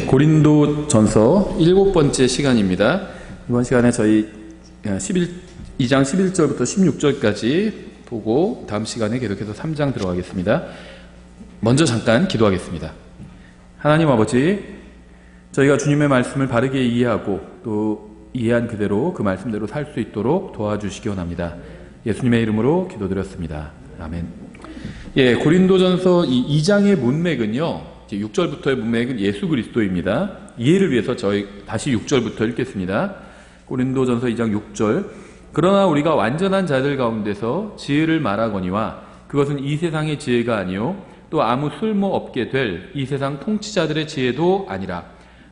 고린도전서 7번째 시간입니다. 이번 시간에 저희 2장 11절부터 16절까지 보고 다음 시간에 계속해서 3장 들어가겠습니다. 먼저 잠깐 기도하겠습니다. 하나님 아버지, 저희가 주님의 말씀을 바르게 이해하고 또 이해한 그대로 그 말씀대로 살 수 있도록 도와주시기 원합니다. 예수님의 이름으로 기도드렸습니다. 아멘. 고린도전서 2장의 문맥은요, 6절부터의 문맥은 예수 그리스도입니다. 이해를 위해서 저희 다시 6절부터 읽겠습니다. 고린도전서 2장 6절. 그러나 우리가 완전한 자들 가운데서 지혜를 말하거니와 그것은 이 세상의 지혜가 아니요 또 아무 쓸모 없게 될 이 세상 통치자들의 지혜도 아니라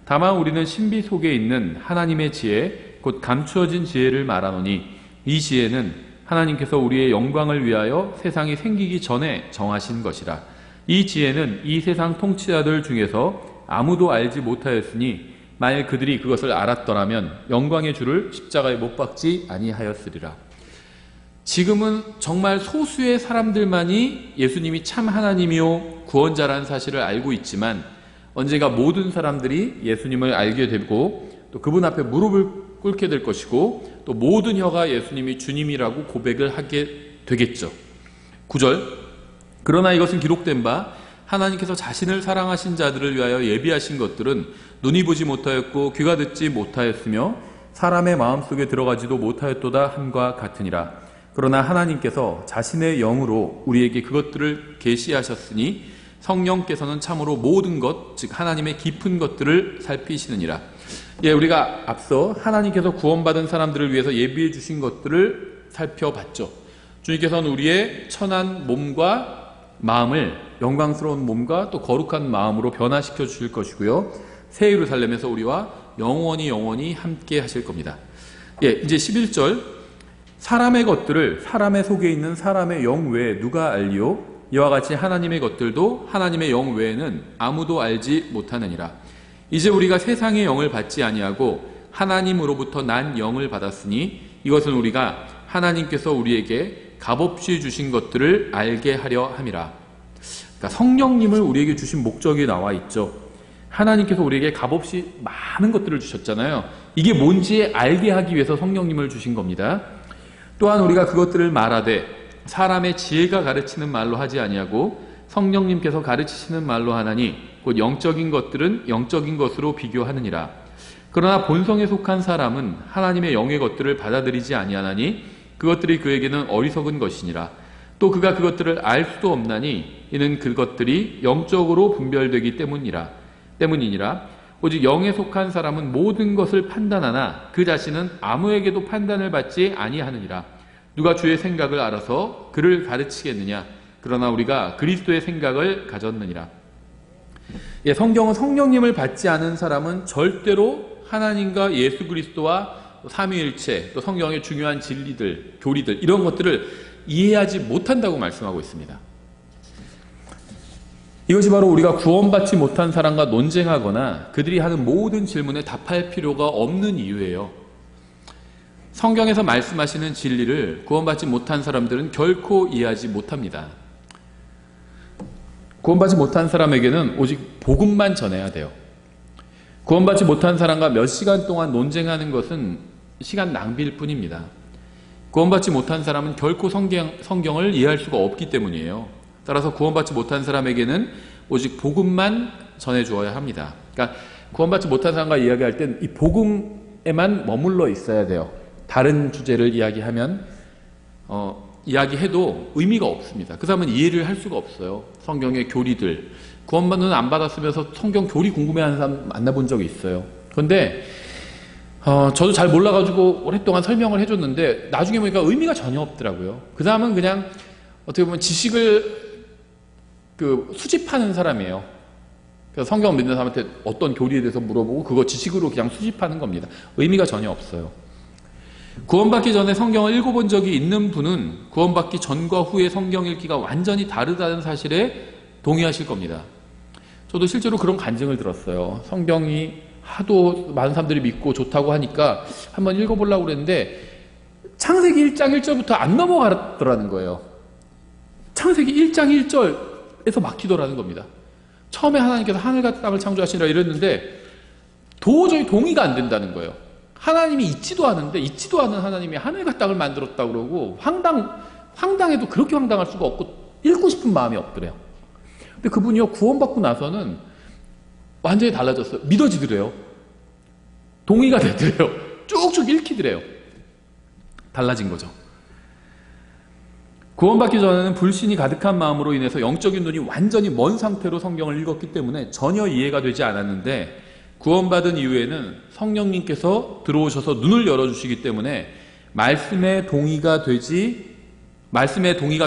다만 우리는 신비 속에 있는 하나님의 지혜 곧 감추어진 지혜를 말하노니 이 지혜는 하나님께서 우리의 영광을 위하여 세상이 생기기 전에 정하신 것이라. 이 지혜는 이 세상 통치자들 중에서 아무도 알지 못하였으니 만일 그들이 그것을 알았더라면 영광의 주를 십자가에 못 박지 아니하였으리라. 지금은 정말 소수의 사람들만이 예수님이 참 하나님이요 구원자라는 사실을 알고 있지만 언젠가 모든 사람들이 예수님을 알게 되고 또 그분 앞에 무릎을 꿇게 될 것이고 또 모든 혀가 예수님이 주님이라고 고백을 하게 되겠죠. 9절. 그러나 이것은 기록된 바 하나님께서 자신을 사랑하신 자들을 위하여 예비하신 것들은 눈이 보지 못하였고 귀가 듣지 못하였으며 사람의 마음속에 들어가지도 못하였도다 함과 같으니라. 그러나 하나님께서 자신의 영으로 우리에게 그것들을 계시하셨으니 성령께서는 참으로 모든 것, 즉 하나님의 깊은 것들을 살피시느니라. 우리가 앞서 하나님께서 구원받은 사람들을 위해서 예비해 주신 것들을 살펴봤죠. 주님께서는 우리의 천한 몸과 마음을 영광스러운 몸과 또 거룩한 마음으로 변화시켜 주실 것이고요. 새 예루살렘에서 우리와 영원히 함께 하실 겁니다. 이제 11절. 사람의 것들을 사람의 속에 있는 사람의 영 외에 누가 알리요? 이와 같이 하나님의 것들도 하나님의 영 외에는 아무도 알지 못하느니라. 이제 우리가 세상의 영을 받지 아니하고 하나님으로부터 난 영을 받았으니 이것은 우리가 하나님께서 우리에게 값없이 주신 것들을 알게 하려 함이라. 그러니까 성령님을 우리에게 주신 목적이 나와 있죠. 하나님께서 우리에게 값없이 많은 것들을 주셨잖아요. 이게 뭔지 알게 하기 위해서 성령님을 주신 겁니다. 또한 우리가 그것들을 말하되 사람의 지혜가 가르치는 말로 하지 아니하고 성령님께서 가르치시는 말로 하나니 곧 영적인 것들은 영적인 것으로 비교하느니라. 그러나 본성에 속한 사람은 하나님의 영의 것들을 받아들이지 아니하나니 그것들이 그에게는 어리석은 것이니라. 또 그가 그것들을 알 수도 없나니 이는 그것들이 영적으로 분별되기 때문이니라. 오직 영에 속한 사람은 모든 것을 판단하나 그 자신은 아무에게도 판단을 받지 아니하느니라. 누가 주의 생각을 알아서 그를 가르치겠느냐. 그러나 우리가 그리스도의 생각을 가졌느니라. 성경은 성령님을 받지 않은 사람은 절대로 하나님과 예수 그리스도와 삼위일체, 또 성경의 중요한 진리들, 교리들 이런 것들을 이해하지 못한다고 말씀하고 있습니다. 이것이 바로 우리가 구원받지 못한 사람과 논쟁하거나 그들이 하는 모든 질문에 답할 필요가 없는 이유예요. 성경에서 말씀하시는 진리를 구원받지 못한 사람들은 결코 이해하지 못합니다. 구원받지 못한 사람에게는 오직 복음만 전해야 돼요. 구원받지 못한 사람과 몇 시간 동안 논쟁하는 것은 시간 낭비일 뿐입니다. 구원받지 못한 사람은 결코 성경을 이해할 수가 없기 때문이에요. 따라서 구원받지 못한 사람에게는 오직 복음만 전해주어야 합니다. 그러니까 구원받지 못한 사람과 이야기할 땐 이 복음에만 머물러 있어야 돼요. 다른 주제를 이야기하면 이야기해도 의미가 없습니다. 그 사람은 이해를 할 수가 없어요. 성경의 교리들. 구원받는 안 받았으면서 성경 교리 궁금해하는 사람 만나본 적이 있어요. 그런데 저도 잘 몰라가지고 오랫동안 설명을 해줬는데 나중에 보니까 의미가 전혀 없더라고요. 그 사람은 그냥 어떻게 보면 지식을 수집하는 사람이에요. 그래서 성경 믿는 사람한테 어떤 교리에 대해서 물어보고 그거 지식으로 그냥 수집하는 겁니다. 의미가 전혀 없어요. 구원받기 전에 성경을 읽어본 적이 있는 분은 구원받기 전과 후의 성경 읽기가 완전히 다르다는 사실에 동의하실 겁니다. 저도 실제로 그런 간증을 들었어요. 성경이 하도 많은 사람들이 믿고 좋다고 하니까 한번 읽어보려고 그랬는데 창세기 1장 1절부터 안 넘어가더라는 거예요. 창세기 1장 1절에서 막히더라는 겁니다. 처음에 하나님께서 하늘과 땅을 창조하시니라 이랬는데 도저히 동의가 안 된다는 거예요. 하나님이 있지도 않은데 있지도 않은 하나님이 하늘과 땅을 만들었다고 그러고 황당해도 그렇게 황당할 수가 없고 읽고 싶은 마음이 없더래요. 근데 그분이요 구원받고 나서는 완전히 달라졌어요. 믿어지더래요. 동의가 되더래요. 쭉쭉 읽히더래요. 달라진 거죠. 구원받기 전에는 불신이 가득한 마음으로 인해서 영적인 눈이 완전히 먼 상태로 성경을 읽었기 때문에 전혀 이해가 되지 않았는데 구원받은 이후에는 성령님께서 들어오셔서 눈을 열어주시기 때문에 말씀에 동의가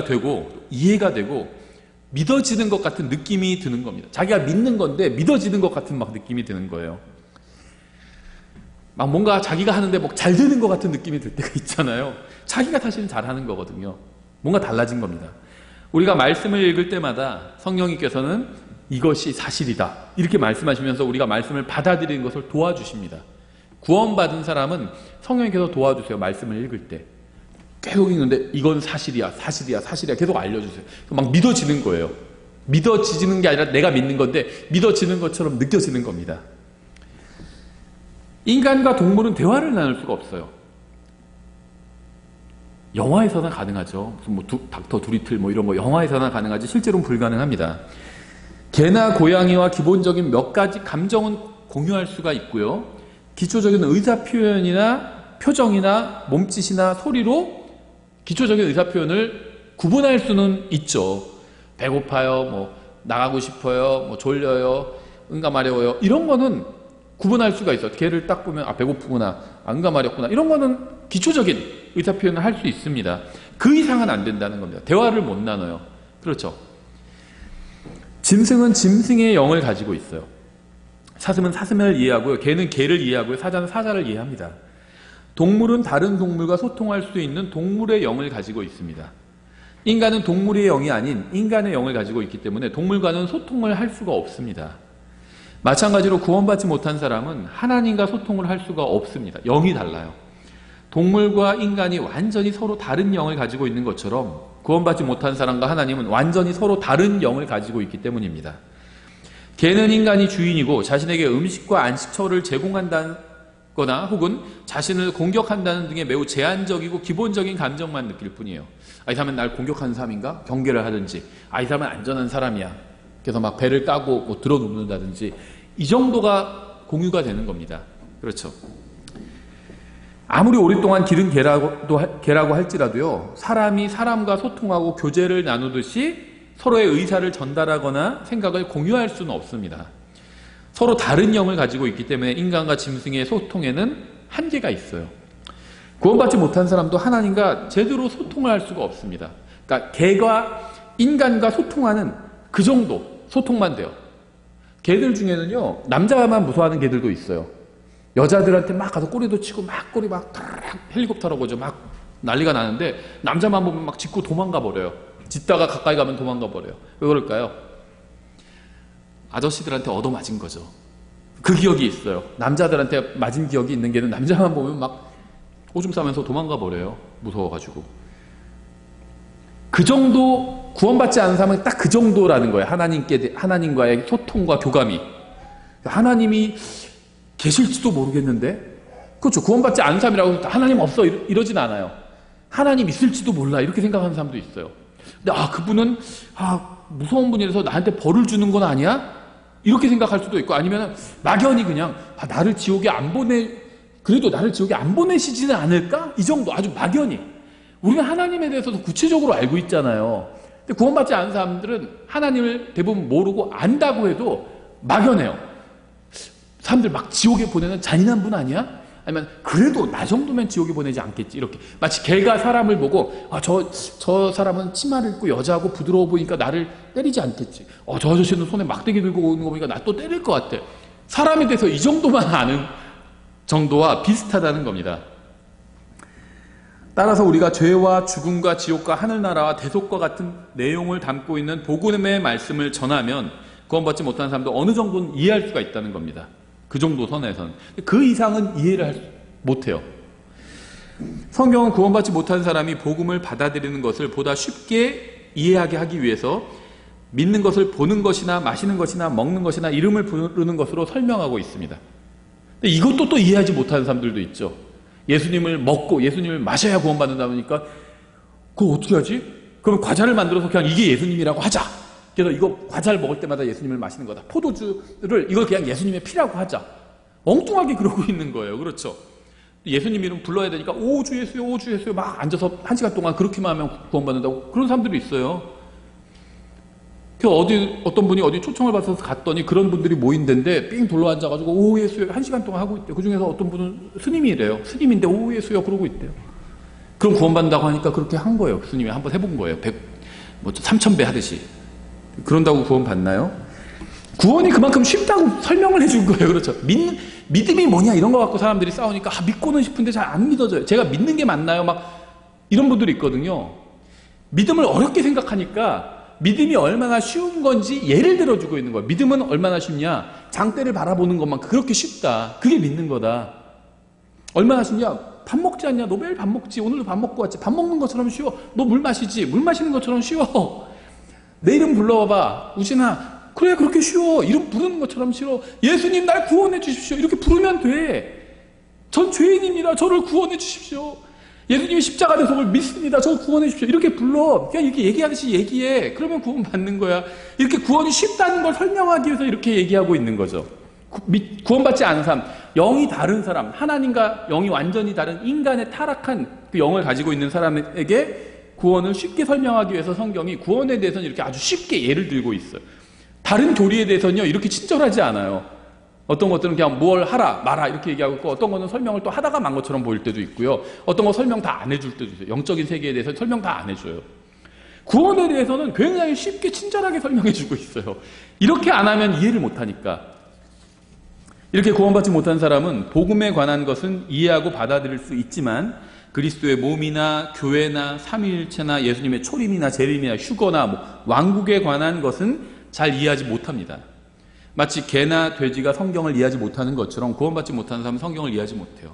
되고 이해가 되고 믿어지는 것 같은 느낌이 드는 겁니다. 자기가 믿는 건데 믿어지는 것 같은 막 느낌이 드는 거예요. 막 뭔가 자기가 하는데 뭐 잘 되는 것 같은 느낌이 들 때가 있잖아요. 자기가 사실은 잘하는 거거든요. 뭔가 달라진 겁니다. 우리가 말씀을 읽을 때마다 성령님께서는 이것이 사실이다 이렇게 말씀하시면서 우리가 말씀을 받아들이는 것을 도와주십니다. 구원받은 사람은 성령님께서 도와주세요. 말씀을 읽을 때 계속 읽는데 이건 사실이야 계속 알려주세요. 막 믿어지는 거예요. 믿어지는 게 아니라 내가 믿는 건데 믿어지는 것처럼 느껴지는 겁니다. 인간과 동물은 대화를 나눌 수가 없어요. 영화에서는 가능하죠. 무슨 뭐 닥터 두리틀 뭐 이런 거 영화에서는 가능하지 실제로는 불가능합니다. 개나 고양이와 기본적인 몇 가지 감정은 공유할 수가 있고요. 기초적인 의사 표현이나 표정이나 몸짓이나 소리로 기초적인 의사 표현을 구분할 수는 있죠. 배고파요, 뭐 나가고 싶어요, 뭐 졸려요, 응가마려워요. 이런 거는 구분할 수가 있어요. 개를 딱 보면 배고프구나, 응가마렵구나. 이런 거는 기초적인 의사 표현을 할 수 있습니다. 그 이상은 안 된다는 겁니다. 대화를 못 나눠요. 그렇죠. 짐승은 짐승의 영을 가지고 있어요. 사슴은 사슴을 이해하고요. 개는 개를 이해하고요. 사자는 사자를 이해합니다. 동물은 다른 동물과 소통할 수 있는 동물의 영을 가지고 있습니다. 인간은 동물의 영이 아닌 인간의 영을 가지고 있기 때문에 동물과는 소통을 할 수가 없습니다. 마찬가지로 구원받지 못한 사람은 하나님과 소통을 할 수가 없습니다. 영이 달라요. 동물과 인간이 완전히 서로 다른 영을 가지고 있는 것처럼 구원받지 못한 사람과 하나님은 완전히 서로 다른 영을 가지고 있기 때문입니다. 개는 인간이 주인이고 자신에게 음식과 안식처를 제공한다거나 혹은 자신을 공격한다는 등의 매우 제한적이고 기본적인 감정만 느낄 뿐이에요. 이 사람은 날 공격하는 사람인가? 경계를 하든지 이 사람은 안전한 사람이야. 그래서 막 배를 까고 뭐 들어눕는다든지 이 정도가 공유가 되는 겁니다. 그렇죠. 아무리 오랫동안 기른 개라고 할지라도요, 사람이 사람과 소통하고 교제를 나누듯이 서로의 의사를 전달하거나 생각을 공유할 수는 없습니다. 서로 다른 영을 가지고 있기 때문에 인간과 짐승의 소통에는 한계가 있어요. 구원받지 못한 사람도 하나님과 제대로 소통을 할 수가 없습니다. 그러니까 개가 인간과 소통하는 그 정도 소통만 돼요. 개들 중에는요, 남자만 무서워하는 개들도 있어요. 여자들한테 막 가서 꼬리도 치고 막 꼬리 막 헬리콥터라고 하죠. 막 난리가 나는데 남자만 보면 막 짖고 도망가 버려요. 짖다가 가까이 가면 도망가 버려요. 왜 그럴까요? 아저씨들한테 얻어맞은 거죠. 그 기억이 있어요. 남자들한테 맞은 기억이 있는 게는 남자만 보면 막 오줌 싸면서 도망가 버려요. 무서워가지고. 그 정도 구원받지 않은 사람은 딱 그 정도라는 거예요. 하나님과의 소통과 교감이. 하나님이 계실지도 모르겠는데, 그렇죠. 구원받지 않은 사람이라고 하나님 없어 이러진 않아요. 하나님 있을지도 몰라 이렇게 생각하는 사람도 있어요. 근데 그분은 무서운 분이라서 나한테 벌을 주는 건 아니야? 이렇게 생각할 수도 있고, 아니면 막연히 그냥 나를 지옥에 안 보내시지는 않을까? 이 정도 아주 막연히. 우리는 하나님에 대해서도 구체적으로 알고 있잖아요. 근데 구원받지 않은 사람들은 하나님을 대부분 모르고 안다고 해도 막연해요. 사람들 막 지옥에 보내는 잔인한 분 아니야? 아니면 그래도 나 정도면 지옥에 보내지 않겠지 이렇게. 마치 개가 사람을 보고 저 사람은 치마를 입고 여자하고 부드러워 보이니까 나를 때리지 않겠지. 저 아저씨는 손에 막대기 들고 오는 거 보니까 나 또 때릴 것 같아. 사람에 대해서 이 정도만 아는 정도와 비슷하다는 겁니다. 따라서 우리가 죄와 죽음과 지옥과 하늘나라와 대속과 같은 내용을 담고 있는 복음의 말씀을 전하면 구원받지 못한 사람도 어느 정도는 이해할 수가 있다는 겁니다. 그 정도 선에서는. 그 이상은 이해를 못해요. 성경은 구원받지 못한 사람이 복음을 받아들이는 것을 보다 쉽게 이해하게 하기 위해서 믿는 것을 보는 것이나 마시는 것이나 먹는 것이나 이름을 부르는 것으로 설명하고 있습니다. 근데 이것도 또 이해하지 못하는 사람들도 있죠. 예수님을 먹고 예수님을 마셔야 구원받는다 보니까 그거 어떻게 하지? 그럼 과자를 만들어서 그냥 이게 예수님이라고 하자. 그래서 이거 과자를 먹을 때마다 예수님을 마시는 거다. 포도주를 이걸 그냥 예수님의 피라고 하자. 엉뚱하게 그러고 있는 거예요. 그렇죠? 예수님 이름 불러야 되니까 오 주 예수요, 오 주 예수요 막 앉아서 1시간 동안 그렇게만 하면 구원받는다고 그런 사람들이 있어요. 그 어떤 분이 어디 초청을 받아서 갔더니 그런 분들이 모인데인데 삥 둘러 앉아가지고 오 예수요 1시간 동안 하고 있대요. 그 중에서 어떤 분은 스님이래요. 스님인데 오 예수요 그러고 있대요. 그럼 구원받는다고 하니까 그렇게 한 거예요. 스님이 한번 해본 거예요. 3000배 하듯이. 그런다고 구원받나요? 구원이 그만큼 쉽다고 설명을 해준 거예요. 그렇죠? 믿음이 뭐냐 이런 거 갖고 사람들이 싸우니까 믿고는 싶은데 잘 안 믿어져요. 제가 믿는 게 맞나요? 막 이런 분들이 있거든요. 믿음을 어렵게 생각하니까 믿음이 얼마나 쉬운 건지 예를 들어주고 있는 거예요. 믿음은 얼마나 쉽냐? 장대를 바라보는 것만 그렇게 쉽다. 그게 믿는 거다. 얼마나 쉽냐? 밥 먹지 않냐? 너 매일 밥 먹지. 오늘도 밥 먹고 왔지. 밥 먹는 것처럼 쉬워. 너 물 마시지. 물 마시는 것처럼 쉬워. 내 이름 불러봐. 우진아. 그래 그렇게 쉬워. 이름 부르는 것처럼 쉬워. 예수님 날 구원해 주십시오. 이렇게 부르면 돼. 전 죄인입니다. 저를 구원해 주십시오. 예수님이 십자가 대속을 믿습니다. 저를 구원해 주십시오. 이렇게 불러. 그냥 이렇게 얘기하듯이 얘기해. 그러면 구원 받는 거야. 이렇게 구원이 쉽다는 걸 설명하기 위해서 이렇게 얘기하고 있는 거죠. 구원받지 않은 사람, 영이 다른 사람, 하나님과 영이 완전히 다른 인간의 타락한 그 영을 가지고 있는 사람에게 구원을 쉽게 설명하기 위해서 성경이 구원에 대해서는 이렇게 아주 쉽게 예를 들고 있어요. 다른 교리에 대해서는요 이렇게 친절하지 않아요. 어떤 것들은 그냥 뭘 하라 마라 이렇게 얘기하고 있고 어떤 거는 설명을 또 하다가 만 것처럼 보일 때도 있고요. 어떤 거 설명 다 안 해줄 때도 있어요. 영적인 세계에 대해서 설명 다 안 해줘요. 구원에 대해서는 굉장히 쉽게 친절하게 설명해주고 있어요. 이렇게 안 하면 이해를 못하니까. 이렇게 구원받지 못한 사람은 복음에 관한 것은 이해하고 받아들일 수 있지만 그리스도의 몸이나 교회나 삼위일체나 예수님의 초림이나 재림이나 휴거나 왕국에 관한 것은 잘 이해하지 못합니다. 마치 개나 돼지가 성경을 이해하지 못하는 것처럼 구원받지 못하는 사람은 성경을 이해하지 못해요.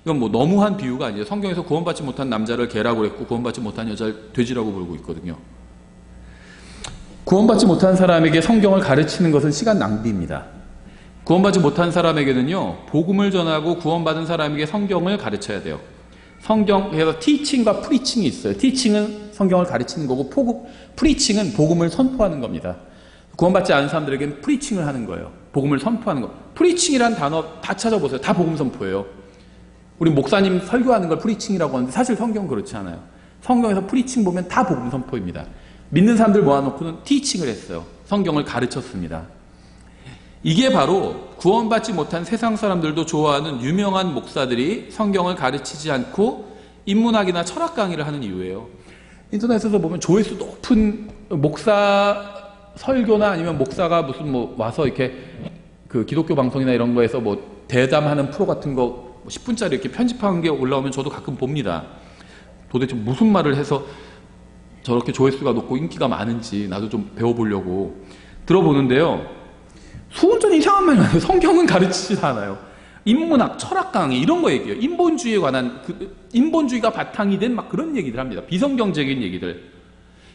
이건 너무한 비유가 아니에요. 성경에서 구원받지 못한 남자를 개라고 그랬고 구원받지 못한 여자를 돼지라고 부르고 있거든요. 구원받지 못한 사람에게 성경을 가르치는 것은 시간 낭비입니다. 구원받지 못한 사람에게는요 복음을 전하고 구원받은 사람에게 성경을 가르쳐야 돼요. 성경에서 티칭과 프리칭이 있어요. 티칭은 성경을 가르치는 거고 프리칭은 복음을 선포하는 겁니다. 구원받지 않은 사람들에게는 프리칭을 하는 거예요. 복음을 선포하는 거. 프리칭이란 단어 다 찾아보세요. 다 복음 선포예요. 우리 목사님 설교하는 걸 프리칭이라고 하는데 사실 성경은 그렇지 않아요. 성경에서 프리칭 보면 다 복음 선포입니다. 믿는 사람들 모아놓고는 티칭을 했어요. 성경을 가르쳤습니다. 이게 바로 구원받지 못한 세상 사람들도 좋아하는 유명한 목사들이 성경을 가르치지 않고 인문학이나 철학 강의를 하는 이유예요. 인터넷에서 보면 조회수 높은 목사 설교나 아니면 목사가 무슨 와서 이렇게 그 기독교 방송이나 이런 거에서 대담하는 프로 같은 거 10분짜리 이렇게 편집한 게 올라오면 저도 가끔 봅니다. 도대체 무슨 말을 해서 저렇게 조회수가 높고 인기가 많은지 나도 좀 배워보려고 들어보는데요. 수온전 이상한 말만 해요. 성경은 가르치지 않아요. 인문학, 철학 강의 이런 거 얘기해요. 인본주의에 관한 인본주의가 바탕이 된 막 그런 얘기들 합니다. 비성경적인 얘기들.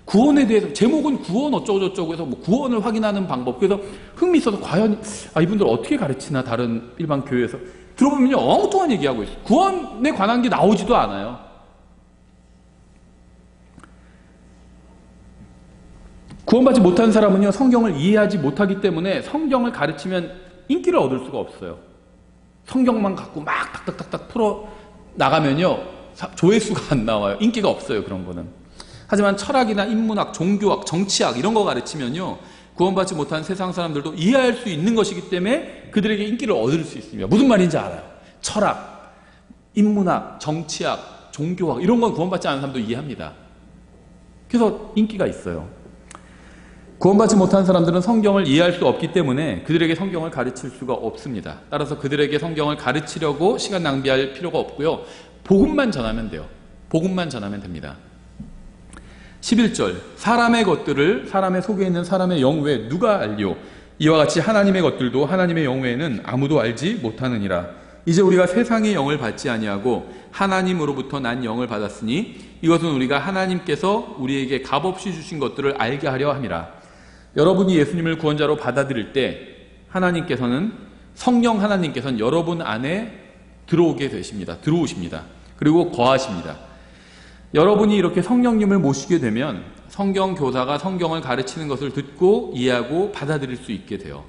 구원에 대해서 제목은 구원 어쩌고저쩌고 해서 구원을 확인하는 방법. 그래서 흥미있어서 과연 이분들 어떻게 가르치나 다른 일반 교회에서 들어보면요 엉뚱한 얘기하고 있어요. 구원에 관한 게 나오지도 않아요. 구원받지 못한 사람은요 성경을 이해하지 못하기 때문에 성경을 가르치면 인기를 얻을 수가 없어요. 성경만 갖고 막 탁탁탁탁 풀어 나가면요 조회수가 안 나와요. 인기가 없어요. 그런 거는. 하지만 철학이나 인문학, 종교학, 정치학 이런 거 가르치면요 구원받지 못한 세상 사람들도 이해할 수 있는 것이기 때문에 그들에게 인기를 얻을 수 있습니다. 무슨 말인지 알아요. 철학, 인문학, 정치학, 종교학 이런 건 구원받지 않은 사람도 이해합니다. 그래서 인기가 있어요. 구원받지 못한 사람들은 성경을 이해할 수 없기 때문에 그들에게 성경을 가르칠 수가 없습니다. 따라서 그들에게 성경을 가르치려고 시간 낭비할 필요가 없고요. 복음만 전하면 돼요. 복음만 전하면 됩니다. 11절 사람의 것들을 사람의 속에 있는 사람의 영 외에 누가 알리오? 이와 같이 하나님의 것들도 하나님의 영 외에는 아무도 알지 못하느니라. 이제 우리가 세상의 영을 받지 아니하고 하나님으로부터 난 영을 받았으니 이것은 우리가 하나님께서 우리에게 값없이 주신 것들을 알게 하려 함이라. 여러분이 예수님을 구원자로 받아들일 때 하나님께서는 성령 하나님께서는 여러분 안에 들어오게 되십니다. 들어오십니다. 그리고 거하십니다. 여러분이 이렇게 성령님을 모시게 되면 성경 교사가 성경을 가르치는 것을 듣고 이해하고 받아들일 수 있게 돼요.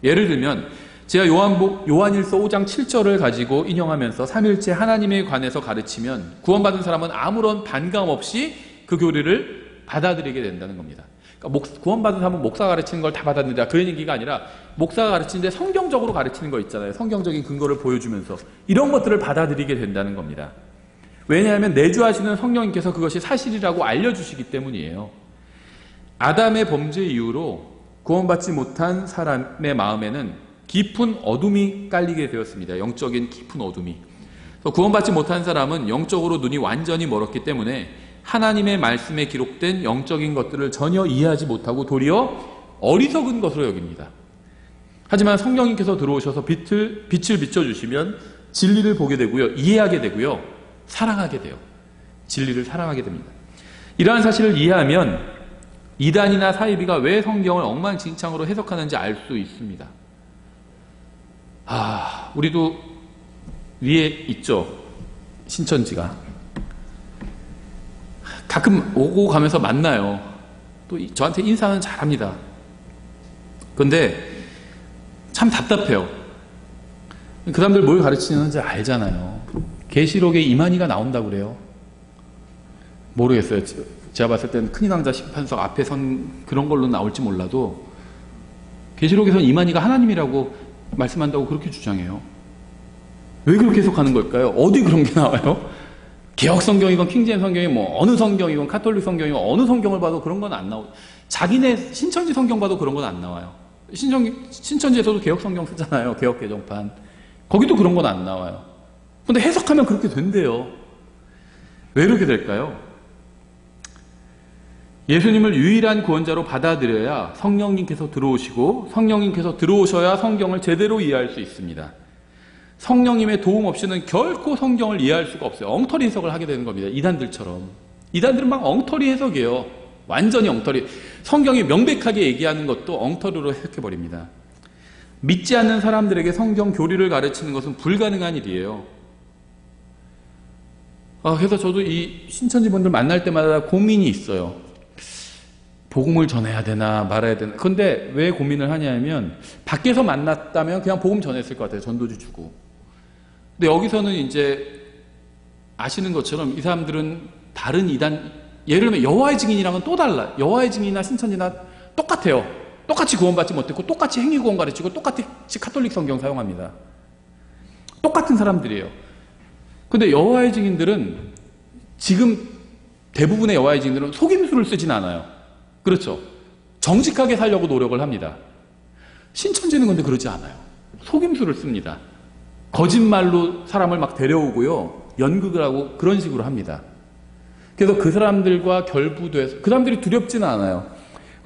예를 들면 제가 요한일서 5장 7절을 가지고 인용하면서 삼일체 하나님에 관해서 가르치면 구원받은 사람은 아무런 반감 없이 그 교리를 받아들이게 된다는 겁니다. 그러니까 구원받은 사람은 목사가 가르치는 걸 다 받아들이라 그런 얘기가 아니라 목사가 가르치는데 성경적으로 가르치는 거 있잖아요. 성경적인 근거를 보여주면서 이런 것들을 받아들이게 된다는 겁니다. 왜냐하면 내주하시는 성령님께서 그것이 사실이라고 알려주시기 때문이에요. 아담의 범죄 이후로 구원받지 못한 사람의 마음에는 깊은 어둠이 깔리게 되었습니다. 영적인 깊은 어둠이. 구원받지 못한 사람은 영적으로 눈이 완전히 멀었기 때문에 하나님의 말씀에 기록된 영적인 것들을 전혀 이해하지 못하고 도리어 어리석은 것으로 여깁니다. 하지만 성령님께서 들어오셔서 빛을 비춰주시면 진리를 보게 되고요. 이해하게 되고요. 사랑하게 돼요. 진리를 사랑하게 됩니다. 이러한 사실을 이해하면 이단이나 사이비가 왜 성경을 엉망진창으로 해석하는지 알 수 있습니다. 우리도 위에 있죠. 신천지가. 가끔 오고 가면서 만나요. 또 저한테 인사는 잘합니다. 그런데 참 답답해요. 그 사람들 뭘 가르치는지 알잖아요. 계시록에 이만희가 나온다고 그래요. 모르겠어요. 제가 봤을 때는 큰인왕자 심판석 앞에 선 그런 걸로 나올지 몰라도 계시록에서는 이만희가 하나님이라고 말씀한다고 그렇게 주장해요. 왜 그렇게 해석하는 걸까요? 어디 그런 게 나와요? 개혁 성경이건 킹제임 성경이 뭐 어느 성경이건 카톨릭 성경이건 어느 성경을 봐도 그런 건 안 나오고 자기네 신천지 성경 봐도 그런 건 안 나와요. 신천지에서도 개혁 성경 쓰잖아요. 개혁 개정판. 거기도 그런 건 안 나와요. 근데 해석하면 그렇게 된대요. 왜 그렇게 될까요? 예수님을 유일한 구원자로 받아들여야 성령님께서 들어오시고 성령님께서 들어오셔야 성경을 제대로 이해할 수 있습니다. 성령님의 도움 없이는 결코 성경을 이해할 수가 없어요. 엉터리 해석을 하게 되는 겁니다. 이단들처럼. 이단들은 막 엉터리 해석이에요. 완전히 엉터리. 성경이 명백하게 얘기하는 것도 엉터리로 해석해버립니다. 믿지 않는 사람들에게 성경 교리를 가르치는 것은 불가능한 일이에요. 그래서 저도 이 신천지 분들 만날 때마다 고민이 있어요. 복음을 전해야 되나 말아야 되나. 근데 왜 고민을 하냐면 밖에서 만났다면 그냥 복음 전했을 것 같아요. 전도지 주고. 근데 여기서는 이제 아시는 것처럼 이 사람들은 다른 이단, 예를 들면 여호와의 증인이랑은 또 달라. 여호와의 증인이나 신천지나 똑같아요. 똑같이 구원받지 못했고 똑같이 행위구원 가르치고 똑같이 카톨릭 성경 사용합니다. 똑같은 사람들이에요. 근데 여호와의 증인들은 지금 대부분의 여호와의 증인들은 속임수를 쓰진 않아요. 그렇죠. 정직하게 살려고 노력을 합니다. 신천지는 근데 그러지 않아요. 속임수를 씁니다. 거짓말로 사람을 막 데려오고요. 연극을 하고 그런 식으로 합니다. 그래서 그 사람들과 결부돼서 그 사람들이 두렵지는 않아요.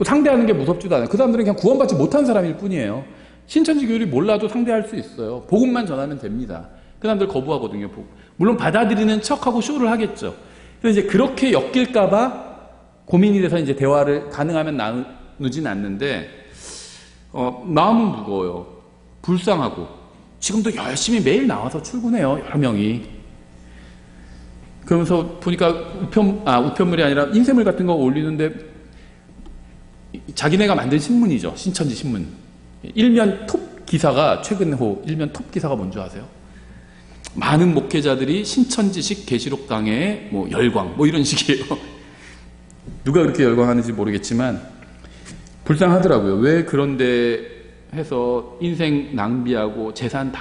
상대하는 게 무섭지도 않아요. 그 사람들은 그냥 구원받지 못한 사람일 뿐이에요. 신천지 교리 몰라도 상대할 수 있어요. 복음만 전하면 됩니다. 그 사람들 거부하거든요. 물론 받아들이는 척하고 쇼를 하겠죠. 그래서 이제 그렇게 엮일까봐 고민이 돼서 이제 대화를 가능하면 나누진 않는데, 마음은 무거워요. 불쌍하고. 지금도 열심히 매일 나와서 출근해요. 여러 명이. 그러면서 보니까 우편물이 아니라 인쇄물 같은 거 올리는데, 자기네가 만든 신문이죠. 신천지 신문. 일면 톱 기사가, 최근호 일면 톱 기사가 뭔지 아세요? 많은 목회자들이 신천지식 계시록 강해에 뭐 열광, 뭐 이런 식이에요. 누가 그렇게 열광하는지 모르겠지만 불쌍하더라고요. 왜 그런데 해서 인생 낭비하고 재산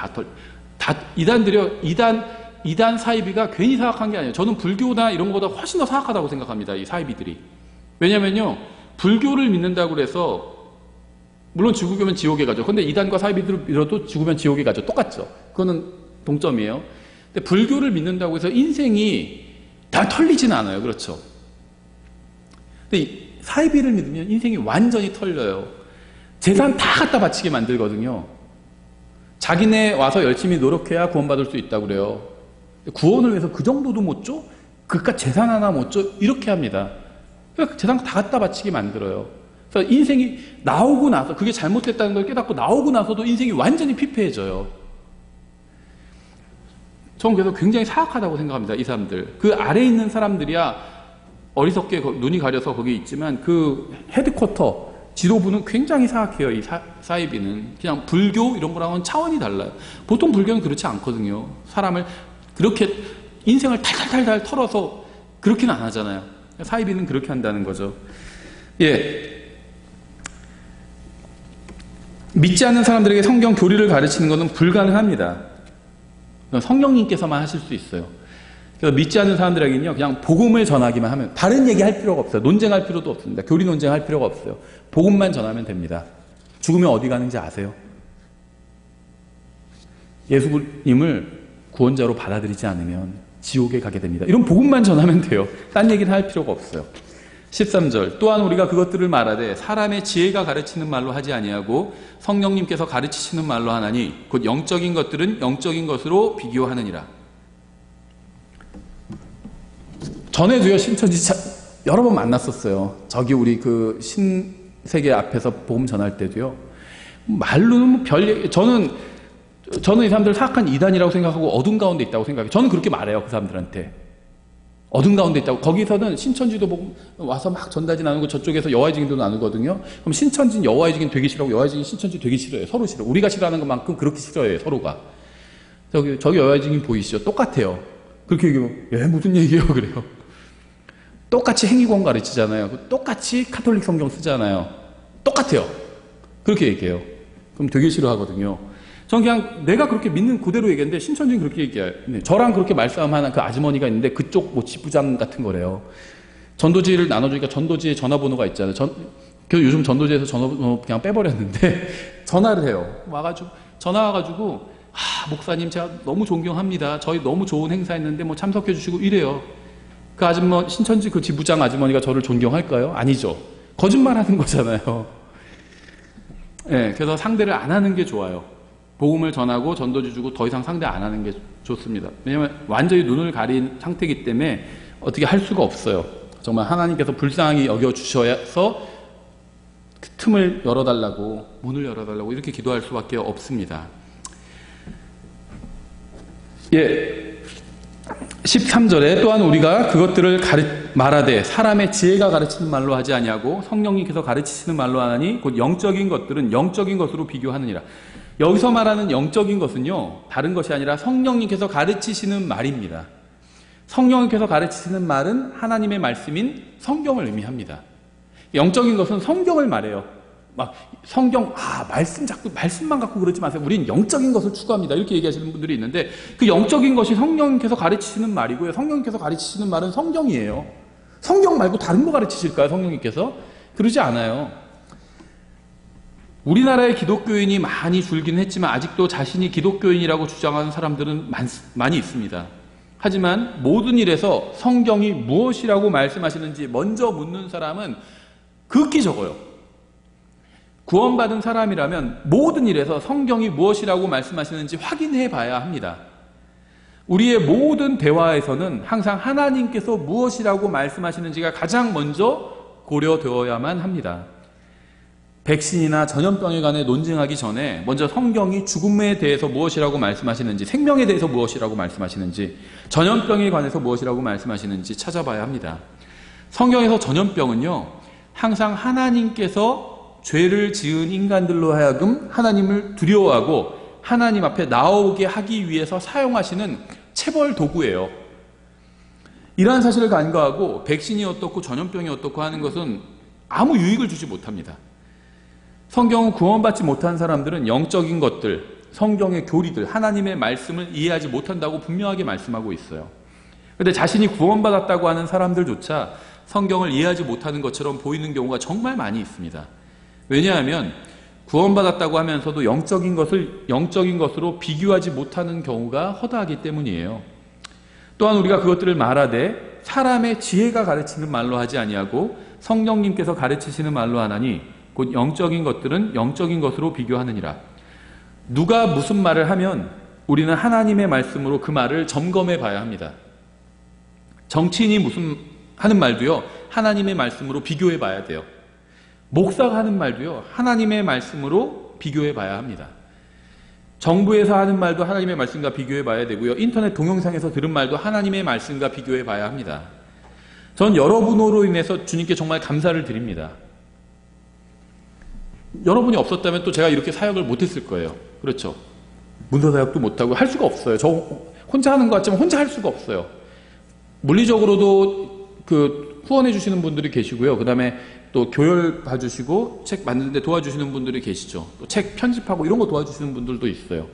이단들이요. 이단 사이비가 괜히 사악한 게 아니에요. 저는 불교나 이런 것보다 훨씬 더 사악하다고 생각합니다. 이 사이비들이. 왜냐면요. 불교를 믿는다고 해서 물론 죽으면 지옥에 가죠. 근데 이단과 사이비들을 믿어도 죽으면 지옥에 가죠. 똑같죠. 그거는 동점이에요. 근데 불교를 믿는다고 해서 인생이 다 털리지는 않아요. 그렇죠. 근데 사이비를 믿으면 인생이 완전히 털려요. 재산 다 갖다 바치게 만들거든요. 자기네 와서 열심히 노력해야 구원받을 수 있다고 그래요. 구원을 위해서 그 정도도 못 줘? 그깟 재산 하나 못 줘? 이렇게 합니다. 그러니까 재산 다 갖다 바치게 만들어요. 그래서 인생이 나오고 나서 그게 잘못됐다는 걸 깨닫고 나오고 나서도 인생이 완전히 피폐해져요. 저는 그래서 굉장히 사악하다고 생각합니다. 이 사람들. 그 아래에 있는 사람들이야 어리석게 눈이 가려서 거기 있지만 그 헤드쿼터 지도부는 굉장히 사악해요. 이 사이비는. 그냥 불교 이런 거랑은 차원이 달라요. 보통 불교는 그렇지 않거든요. 사람을 그렇게 인생을 탈탈탈탈 털어서 그렇게는 안 하잖아요. 사이비는 그렇게 한다는 거죠. 예. 믿지 않는 사람들에게 성경 교리를 가르치는 것은 불가능합니다. 성령님께서만 하실 수 있어요. 그래서 믿지 않는 사람들에게는요, 그냥 복음을 전하기만 하면, 다른 얘기 할 필요가 없어요. 논쟁할 필요도 없습니다. 교리 논쟁할 필요가 없어요. 복음만 전하면 됩니다. 죽으면 어디 가는지 아세요? 예수님을 구원자로 받아들이지 않으면 지옥에 가게 됩니다. 이런 복음만 전하면 돼요. 딴 얘기는 할 필요가 없어요. 13절 또한 우리가 그것들을 말하되 사람의 지혜가 가르치는 말로 하지 아니하고 성령님께서 가르치시는 말로 하나니 곧 영적인 것들은 영적인 것으로 비교하느니라. 전에도요 신천지 여러 번 만났었어요. 저기 우리 그 신세계 앞에서 복음 전할 때도요 말로는 별 얘기. 저는 이 사람들 사악한 이단이라고 생각하고 어둠 가운데 있다고 생각해요. 저는 그렇게 말해요. 그 사람들한테 어둠 가운데 있다고. 거기서는 신천지도 복음 와서 막 전달지 나누고 저쪽에서 여와의증인도 나누거든요. 그럼 신천지는 여와의증인 되기 싫어하고 여와의증인 신천지 되기 싫어요. 서로 싫어. 우리가 싫어하는 것만큼 그렇게 싫어해요. 서로가. 저기 여와의증인 보이시죠? 똑같아요. 그렇게 얘기하면 예 무슨 얘기예요? 그래요. 똑같이 행위권 가르치잖아요. 똑같이 카톨릭 성경 쓰잖아요. 똑같아요. 그렇게 얘기해요. 그럼 되게 싫어하거든요. 전 그냥 내가 그렇게 믿는 그대로 얘기했는데 신천지는 그렇게 얘기해요. 저랑 그렇게 말싸움하는 그 아주머니가 있는데 그쪽 뭐 지부장 같은 거래요. 전도지를 나눠주니까 전도지에 전화번호가 있잖아요. 그래서 요즘 전도지에서 전화번호 그냥 빼버렸는데 전화를 해요. 와가지고 전화 와가지고 목사님 제가 너무 존경합니다. 저희 너무 좋은 행사했는데 뭐 참석해 주시고 이래요. 그 아줌마 신천지 그 지부장 아주머니가 저를 존경할까요? 아니죠. 거짓말하는 거잖아요. 네, 그래서 상대를 안 하는 게 좋아요. 복음을 전하고 전도지 주고 더 이상 상대 안 하는 게 좋습니다. 왜냐하면 완전히 눈을 가린 상태이기 때문에 어떻게 할 수가 없어요. 정말 하나님께서 불쌍히 여겨주셔서 그 틈을 열어달라고 문을 열어달라고 이렇게 기도할 수밖에 없습니다. 예, 13절에 또한 우리가 그것들을 말하되 사람의 지혜가 가르치는 말로 하지 아니하고 성령님께서 가르치시는 말로 하나니 곧 영적인 것들은 영적인 것으로 비교하느니라. 여기서 말하는 영적인 것은요 다른 것이 아니라 성령님께서 가르치시는 말입니다. 성령님께서 가르치시는 말은 하나님의 말씀인 성경을 의미합니다. 영적인 것은 성경을 말해요. 막 성경 말씀만 갖고 그러지 마세요. 우린 영적인 것을 추구합니다. 이렇게 얘기하시는 분들이 있는데 그 영적인 것이 성령님께서 가르치시는 말이고요. 성령님께서 가르치시는 말은 성경이에요. 성경 말고 다른 거 가르치실까요? 성령님께서? 그러지 않아요. 우리나라의 기독교인이 많이 줄긴 했지만 아직도 자신이 기독교인이라고 주장하는 사람들은 많이 있습니다. 하지만 모든 일에서 성경이 무엇이라고 말씀하시는지 먼저 묻는 사람은 극히 적어요. 구원받은 사람이라면 모든 일에서 성경이 무엇이라고 말씀하시는지 확인해 봐야 합니다. 우리의 모든 대화에서는 항상 하나님께서 무엇이라고 말씀하시는지가 가장 먼저 고려되어야만 합니다. 백신이나 전염병에 관해 논쟁하기 전에 먼저 성경이 죽음에 대해서 무엇이라고 말씀하시는지, 생명에 대해서 무엇이라고 말씀하시는지, 전염병에 관해서 무엇이라고 말씀하시는지 찾아봐야 합니다. 성경에서 전염병은요 항상 하나님께서 죄를 지은 인간들로 하여금 하나님을 두려워하고 하나님 앞에 나오게 하기 위해서 사용하시는 체벌 도구예요. 이러한 사실을 간과하고 백신이 어떻고 전염병이 어떻고 하는 것은 아무 유익을 주지 못합니다. 성경은 구원받지 못한 사람들은 영적인 것들, 성경의 교리들, 하나님의 말씀을 이해하지 못한다고 분명하게 말씀하고 있어요. 그런데 자신이 구원받았다고 하는 사람들조차 성경을 이해하지 못하는 것처럼 보이는 경우가 정말 많이 있습니다. 왜냐하면 구원받았다고 하면서도 영적인 것을 영적인 것으로 비교하지 못하는 경우가 허다하기 때문이에요. 또한 우리가 그것들을 말하되 사람의 지혜가 가르치는 말로 하지 아니하고 성령님께서 가르치시는 말로 하나니 곧 영적인 것들은 영적인 것으로 비교하느니라. 누가 무슨 말을 하면 우리는 하나님의 말씀으로 그 말을 점검해 봐야 합니다. 정치인이 무슨 하는 말도요 하나님의 말씀으로 비교해 봐야 돼요. 목사가 하는 말도요, 하나님의 말씀으로 비교해 봐야 합니다. 정부에서 하는 말도 하나님의 말씀과 비교해 봐야 되고요. 인터넷 동영상에서 들은 말도 하나님의 말씀과 비교해 봐야 합니다. 전 여러분으로 인해서 주님께 정말 감사를 드립니다. 여러분이 없었다면 또 제가 이렇게 사역을 못했을 거예요. 그렇죠? 문서 사역도 못하고 할 수가 없어요. 저 혼자 하는 것 같지만 혼자 할 수가 없어요. 물리적으로도 후원해 주시는 분들이 계시고요. 그 다음에 또 교열 봐주시고 책 만드는데 도와주시는 분들이 계시죠. 또 책 편집하고 이런 거 도와주시는 분들도 있어요.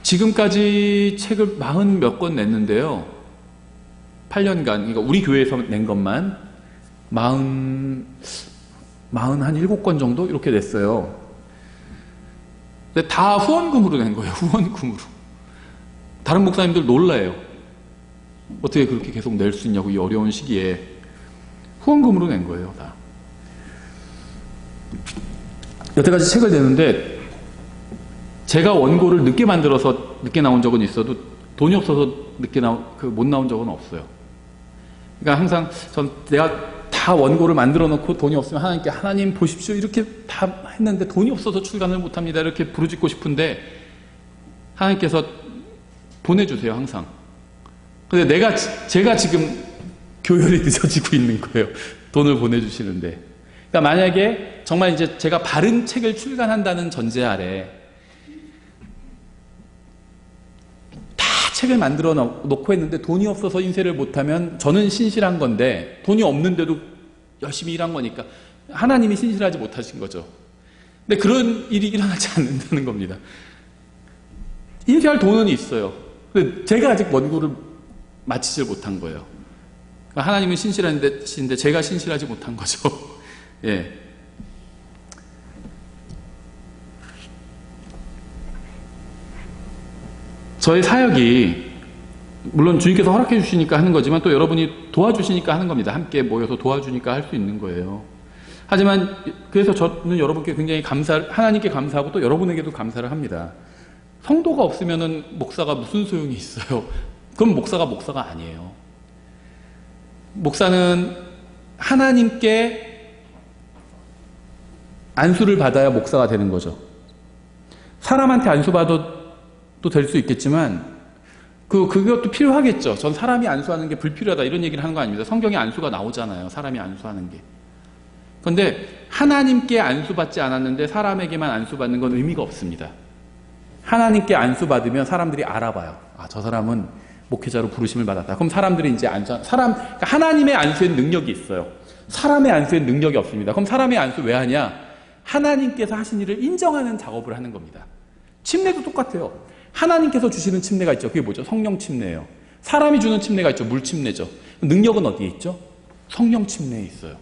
지금까지 책을 40 몇 권 냈는데요. 8년간, 그러니까 우리 교회에서 낸 것만 47권 정도 이렇게 냈어요. 근데 다 후원금으로 낸 거예요. 후원금으로. 다른 목사님들 놀라요. 어떻게 그렇게 계속 낼 수 있냐고, 이 어려운 시기에. 후원금으로 낸 거예요, 다. 여태까지 책을 내는데 제가 원고를 늦게 만들어서 늦게 나온 적은 있어도 돈이 없어서 못 나온 적은 없어요. 그러니까 항상 내가 다 원고를 만들어 놓고 돈이 없으면 하나님께 하나님 보십시오 이렇게 다 했는데 돈이 없어서 출간을 못합니다 이렇게 부르짖고 싶은데 하나님께서 보내주세요, 항상. 근데 제가 지금 교열이 늦어지고 있는 거예요. 돈을 보내주시는데. 그러니까 만약에 정말 이제 제가 바른 책을 출간한다는 전제 아래 다 책을 만들어 놓고 했는데 돈이 없어서 인쇄를 못하면 저는 신실한 건데 돈이 없는데도 열심히 일한 거니까 하나님이 신실하지 못하신 거죠. 근데 그런 일이 일어나지 않는다는 겁니다. 인쇄할 돈은 있어요. 근데 제가 아직 원고를 마치질 못한 거예요. 그러니까 하나님은 신실하신데 제가 신실하지 못한 거죠. 예. 저의 사역이 물론 주님께서 허락해 주시니까 하는 거지만 또 여러분이 도와주시니까 하는 겁니다. 함께 모여서 도와주니까 할 수 있는 거예요. 하지만 그래서 저는 여러분께 굉장히 하나님께 감사하고 또 여러분에게도 감사를 합니다. 성도가 없으면은 목사가 무슨 소용이 있어요? 그럼 목사가 아니에요. 목사는 하나님께 안수를 받아야 목사가 되는 거죠. 사람한테 안수받아도 될 수 있겠지만 그것도 필요하겠죠. 전 사람이 안수하는 게 불필요하다 이런 얘기를 하는 거 아닙니다. 성경에 안수가 나오잖아요. 사람이 안수하는 게. 그런데 하나님께 안수받지 않았는데 사람에게만 안수받는 건 의미가 없습니다. 하나님께 안수받으면 사람들이 알아봐요. 아, 저 사람은 목회자로 부르심을 받았다. 그럼 사람들이 이제 그러니까 하나님의 안수에 능력이 있어요. 사람의 안수에 능력이 없습니다. 그럼 사람의 안수 왜 하냐? 하나님께서 하신 일을 인정하는 작업을 하는 겁니다. 침례도 똑같아요. 하나님께서 주시는 침례가 있죠. 그게 뭐죠? 성령 침례예요. 사람이 주는 침례가 있죠. 물 침례죠. 능력은 어디에 있죠? 성령 침례에 있어요.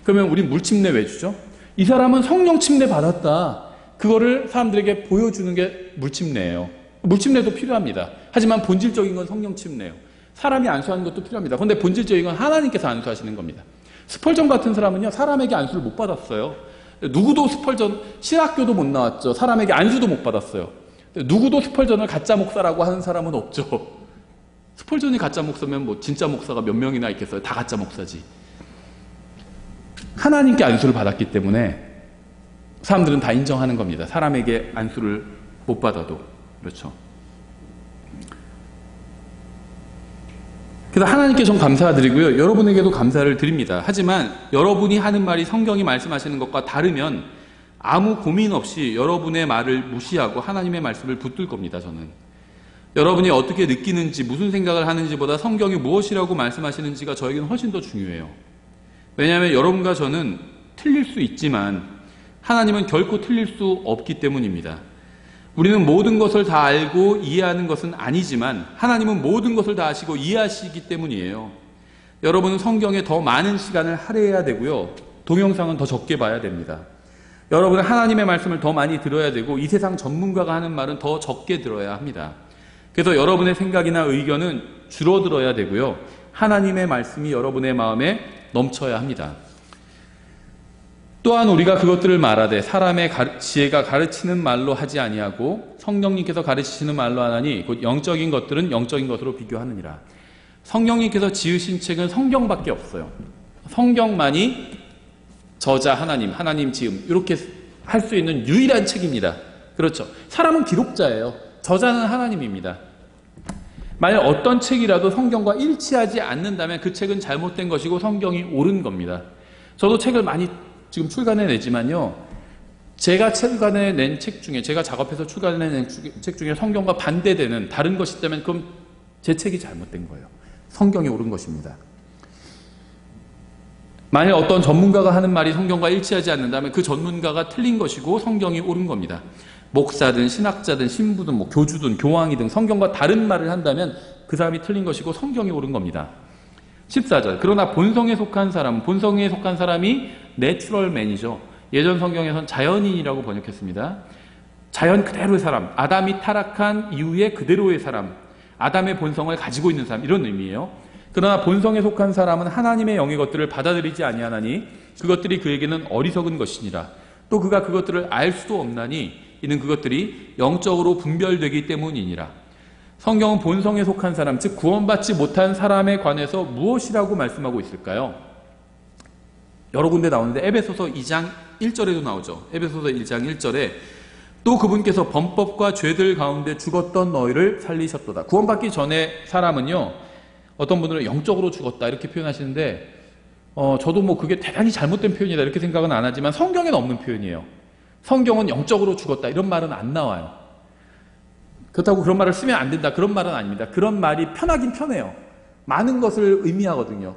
그러면 우리 물 침례 왜 주죠? 이 사람은 성령 침례 받았다. 그거를 사람들에게 보여주는 게 물 침례예요. 물 침례도 필요합니다. 하지만 본질적인 건 성령 침례예요. 사람이 안수하는 것도 필요합니다. 그런데 본질적인 건 하나님께서 안수하시는 겁니다. 스펄전 같은 사람은요, 사람에게 안수를 못 받았어요. 누구도 스펄전, 신학교도 못 나왔죠. 사람에게 안수도 못 받았어요. 누구도 스펄전을 가짜 목사라고 하는 사람은 없죠. 스펄전이 가짜 목사면 뭐 진짜 목사가 몇 명이나 있겠어요. 다 가짜 목사지. 하나님께 안수를 받았기 때문에 사람들은 다 인정하는 겁니다. 사람에게 안수를 못 받아도. 그렇죠. 그래서 하나님께 전 감사드리고요. 여러분에게도 감사를 드립니다. 하지만 여러분이 하는 말이 성경이 말씀하시는 것과 다르면 아무 고민 없이 여러분의 말을 무시하고 하나님의 말씀을 붙들 겁니다. 저는. 여러분이 어떻게 느끼는지 무슨 생각을 하는지보다 성경이 무엇이라고 말씀하시는지가 저에게는 훨씬 더 중요해요. 왜냐하면 여러분과 저는 틀릴 수 있지만 하나님은 결코 틀릴 수 없기 때문입니다. 우리는 모든 것을 다 알고 이해하는 것은 아니지만 하나님은 모든 것을 다 아시고 이해하시기 때문이에요. 여러분은 성경에 더 많은 시간을 할애해야 되고요. 동영상은 더 적게 봐야 됩니다. 여러분은 하나님의 말씀을 더 많이 들어야 되고 이 세상 전문가가 하는 말은 더 적게 들어야 합니다. 그래서 여러분의 생각이나 의견은 줄어들어야 되고요. 하나님의 말씀이 여러분의 마음에 넘쳐야 합니다. 또한 우리가 그것들을 말하되 사람의 지혜가 가르치는 말로 하지 아니하고 성령님께서 가르치시는 말로 하나니 곧 영적인 것들은 영적인 것으로 비교하느니라. 성령님께서 지으신 책은 성경밖에 없어요. 성경만이 저자 하나님, 하나님 지음 이렇게 할 수 있는 유일한 책입니다. 그렇죠. 사람은 기록자예요. 저자는 하나님입니다. 만약 어떤 책이라도 성경과 일치하지 않는다면 그 책은 잘못된 것이고 성경이 옳은 겁니다. 저도 책을 많이 지금 출간해내지만요. 제가 출간해낸 책 중에, 제가 작업해서 출간해낸 책 중에 성경과 반대되는 다른 것이 있다면 그럼 제 책이 잘못된 거예요. 성경이 옳은 것입니다. 만약 어떤 전문가가 하는 말이 성경과 일치하지 않는다면 그 전문가가 틀린 것이고 성경이 옳은 겁니다. 목사든 신학자든 신부든 교주든 교황이든 성경과 다른 말을 한다면 그 사람이 틀린 것이고 성경이 옳은 겁니다. 14절. 그러나 본성에 속한 사람이 내추럴맨이죠. 예전 성경에서는 자연인이라고 번역했습니다. 자연 그대로의 사람, 아담이 타락한 이후에 그대로의 사람, 아담의 본성을 가지고 있는 사람, 이런 의미예요. 그러나 본성에 속한 사람은 하나님의 영의 것들을 받아들이지 아니하나니 그것들이 그에게는 어리석은 것이니라. 또 그가 그것들을 알 수도 없나니 이는 그것들이 영적으로 분별되기 때문이니라. 성경은 본성에 속한 사람, 즉 구원받지 못한 사람에 관해서 무엇이라고 말씀하고 있을까요? 여러 군데 나오는데 에베소서 2장 1절에도 나오죠. 에베소서 1장 1절에 또 그분께서 범법과 죄들 가운데 죽었던 너희를 살리셨도다. 구원받기 전에 사람은요, 어떤 분들은 영적으로 죽었다 이렇게 표현하시는데 저도 그게 대단히 잘못된 표현이다 이렇게 생각은 안 하지만 성경에는 없는 표현이에요. 성경은 영적으로 죽었다 이런 말은 안 나와요. 그렇다고 그런 말을 쓰면 안 된다 그런 말은 아닙니다. 그런 말이 편하긴 편해요. 많은 것을 의미하거든요.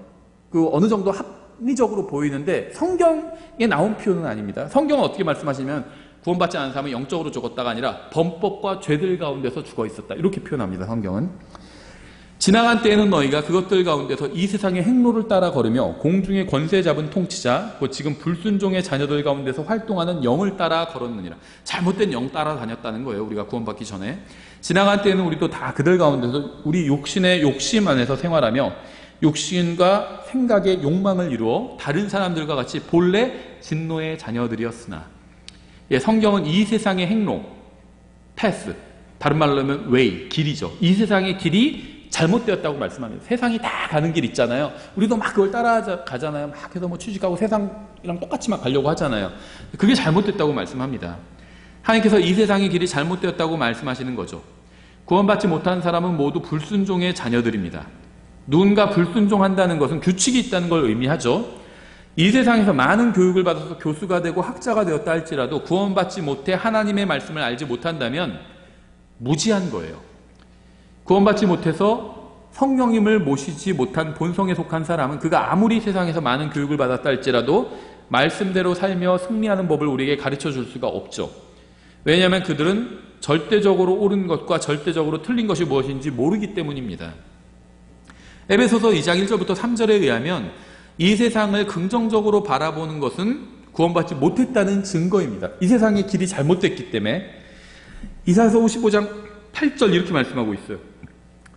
어느 정도 합리적으로 보이는데 성경에 나온 표현은 아닙니다. 성경은 어떻게 말씀하시면 구원받지 않은 사람은 영적으로 죽었다가 아니라 범법과 죄들 가운데서 죽어 있었다 이렇게 표현합니다. 성경은. 지나간 때에는 너희가 그것들 가운데서 이 세상의 행로를 따라 걸으며 공중의 권세 잡은 통치자 곧 지금 불순종의 자녀들 가운데서 활동하는 영을 따라 걸었느니라. 잘못된 영 따라 다녔다는 거예요. 우리가 구원받기 전에. 지나간 때에는 우리도 다 그들 가운데서 우리 육신의 욕심 안에서 생활하며 욕심과 생각의 욕망을 이루어 다른 사람들과 같이 본래 진노의 자녀들이었으나, 성경은 이 세상의 행로, 패스, 다른 말로 하면 웨이, 길이죠. 이 세상의 길이 잘못되었다고 말씀합니다. 세상이 다 가는 길 있잖아요. 우리도 막 그걸 따라가잖아요. 막 해서 취직하고 세상이랑 똑같이 막 가려고 하잖아요. 그게 잘못됐다고 말씀합니다. 하나님께서 이 세상의 길이 잘못되었다고 말씀하시는 거죠. 구원받지 못한 사람은 모두 불순종의 자녀들입니다. 누군가 불순종한다는 것은 규칙이 있다는 걸 의미하죠. 이 세상에서 많은 교육을 받아서 교수가 되고 학자가 되었다 할지라도 구원받지 못해 하나님의 말씀을 알지 못한다면 무지한 거예요. 구원받지 못해서 성령님을 모시지 못한 본성에 속한 사람은 그가 아무리 세상에서 많은 교육을 받았다 할지라도 말씀대로 살며 승리하는 법을 우리에게 가르쳐 줄 수가 없죠. 왜냐하면 그들은 절대적으로 옳은 것과 절대적으로 틀린 것이 무엇인지 모르기 때문입니다. 에베소서 2장 1절부터 3절에 의하면 이 세상을 긍정적으로 바라보는 것은 구원받지 못했다는 증거입니다. 이 세상의 길이 잘못됐기 때문에. 이사야서 55장 8절 이렇게 말씀하고 있어요.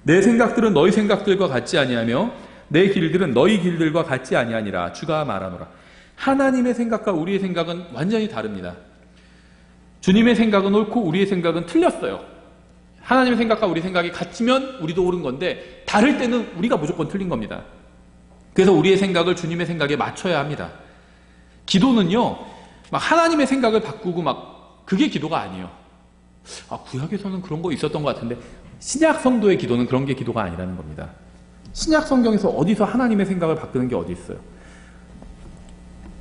내 생각들은 너희 생각들과 같지 아니하며 내 길들은 너희 길들과 같지 아니하니라. 주가 말하노라. 하나님의 생각과 우리의 생각은 완전히 다릅니다. 주님의 생각은 옳고 우리의 생각은 틀렸어요. 하나님의 생각과 우리 생각이 같으면 우리도 옳은 건데 다를 때는 우리가 무조건 틀린 겁니다. 그래서 우리의 생각을 주님의 생각에 맞춰야 합니다. 기도는요, 막 하나님의 생각을 바꾸고 막 그게 기도가 아니에요. 구약에서는 그런 거 있었던 것 같은데 신약 성도의 기도는 그런 게 기도가 아니라는 겁니다. 신약 성경에서 어디서 하나님의 생각을 바꾸는 게 어디 있어요?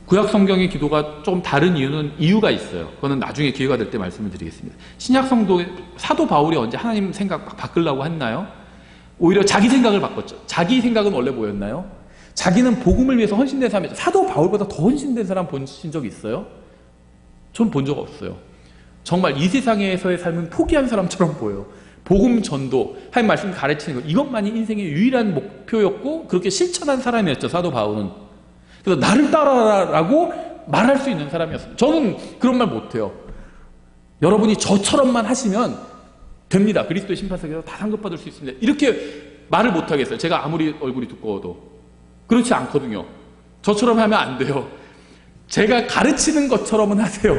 구약 성경의 기도가 좀 다른 이유가 있어요. 그거는 나중에 기회가 될 때 말씀을 드리겠습니다. 신약 성도의 사도 바울이 언제 하나님 생각 바꾸려고 했나요? 오히려 자기 생각을 바꿨죠. 자기 생각은 원래 뭐였나요? 자기는 복음을 위해서 헌신된 사람이죠. 사도 바울보다 더 헌신된 사람 보신 적 있어요? 전 본 적 없어요. 정말 이 세상에서의 삶은 포기한 사람처럼 보여요. 복음 전도, 하나님 말씀 가르치는 것, 이것만이 인생의 유일한 목표였고 그렇게 실천한 사람이었죠, 사도 바울은. 그래서 나를 따라라고 말할 수 있는 사람이었어요. 저는 그런 말 못해요. 여러분이 저처럼만 하시면 됩니다. 그리스도의 심판석에서 다 상급받을 수 있습니다. 이렇게 말을 못하겠어요. 제가 아무리 얼굴이 두꺼워도. 그렇지 않거든요. 저처럼 하면 안 돼요. 제가 가르치는 것처럼은 하세요.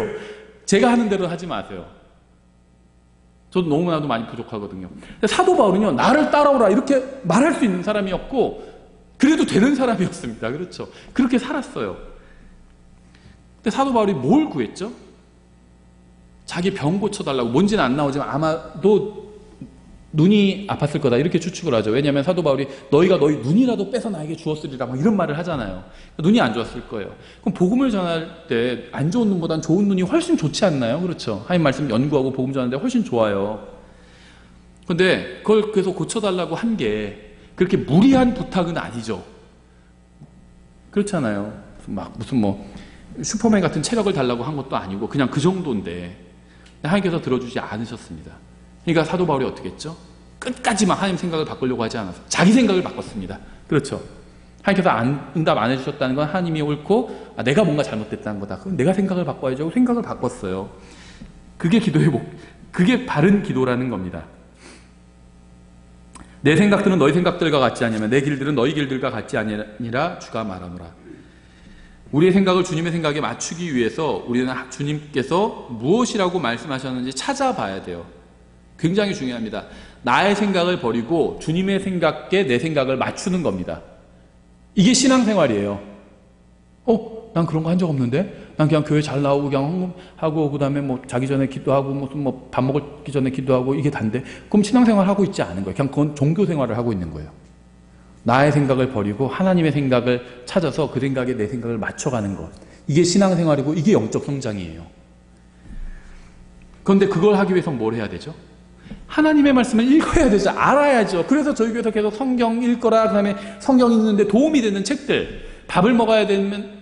제가 하는 대로 하지 마세요. 저도 너무나도 많이 부족하거든요. 사도 바울은요, 나를 따라오라 이렇게 말할 수 있는 사람이었고 그래도 되는 사람이었습니다. 그렇죠? 그렇게 살았어요. 근데 사도 바울이 뭘 구했죠? 자기 병 고쳐달라고. 뭔지는 안 나오지만 아마도 눈이 아팠을 거다 이렇게 추측을 하죠. 왜냐하면 사도 바울이 너희가 너희 눈이라도 빼서 나에게 주었으리라 막 이런 말을 하잖아요. 눈이 안 좋았을 거예요. 그럼 복음을 전할 때 안 좋은 눈보단 좋은 눈이 훨씬 좋지 않나요? 그렇죠? 하나님 말씀 연구하고 복음 전하는데 훨씬 좋아요. 근데 그걸 계속 고쳐달라고 한 게 그렇게 무리한 부탁은 아니죠. 그렇잖아요. 무슨 슈퍼맨 같은 체력을 달라고 한 것도 아니고 그냥 그 정도인데 하나님께서 들어주지 않으셨습니다. 그러니까 사도 바울이 어떻게 했죠? 끝까지만 하나님 생각을 바꾸려고 하지 않았어요. 자기 생각을 바꿨습니다. 그렇죠? 하나님께서 응답 안 해주셨다는 건 하나님이 옳고 내가 뭔가 잘못됐다는 거다. 그럼 내가 생각을 바꿔야죠. 생각을 바꿨어요. 그게 그게 바른 기도라는 겁니다. 내 생각들은 너희 생각들과 같지 아니하며 내 길들은 너희 길들과 같지 아니라 주가 말하노라. 우리의 생각을 주님의 생각에 맞추기 위해서 우리는 주님께서 무엇이라고 말씀하셨는지 찾아봐야 돼요. 굉장히 중요합니다. 나의 생각을 버리고 주님의 생각에 내 생각을 맞추는 겁니다. 이게 신앙생활이에요. 난 그런 거 한 적 없는데? 난 그냥 교회 잘 나오고 그냥 헌금하고 그 다음에 자기 전에 기도하고 무슨 밥 먹기 전에 기도하고 이게 단데? 그럼 신앙생활 하고 있지 않은 거예요. 그냥 그건 종교생활을 하고 있는 거예요. 나의 생각을 버리고 하나님의 생각을 찾아서 그 생각에 내 생각을 맞춰가는 것. 이게 신앙생활이고 이게 영적 성장이에요. 그런데 그걸 하기 위해서는 뭘 해야 되죠? 하나님의 말씀을 읽어야 되죠. 알아야죠. 그래서 저희 교회에서 계속 성경 읽거라, 그 다음에 성경 읽는데 도움이 되는 책들, 밥을 먹어야 되면,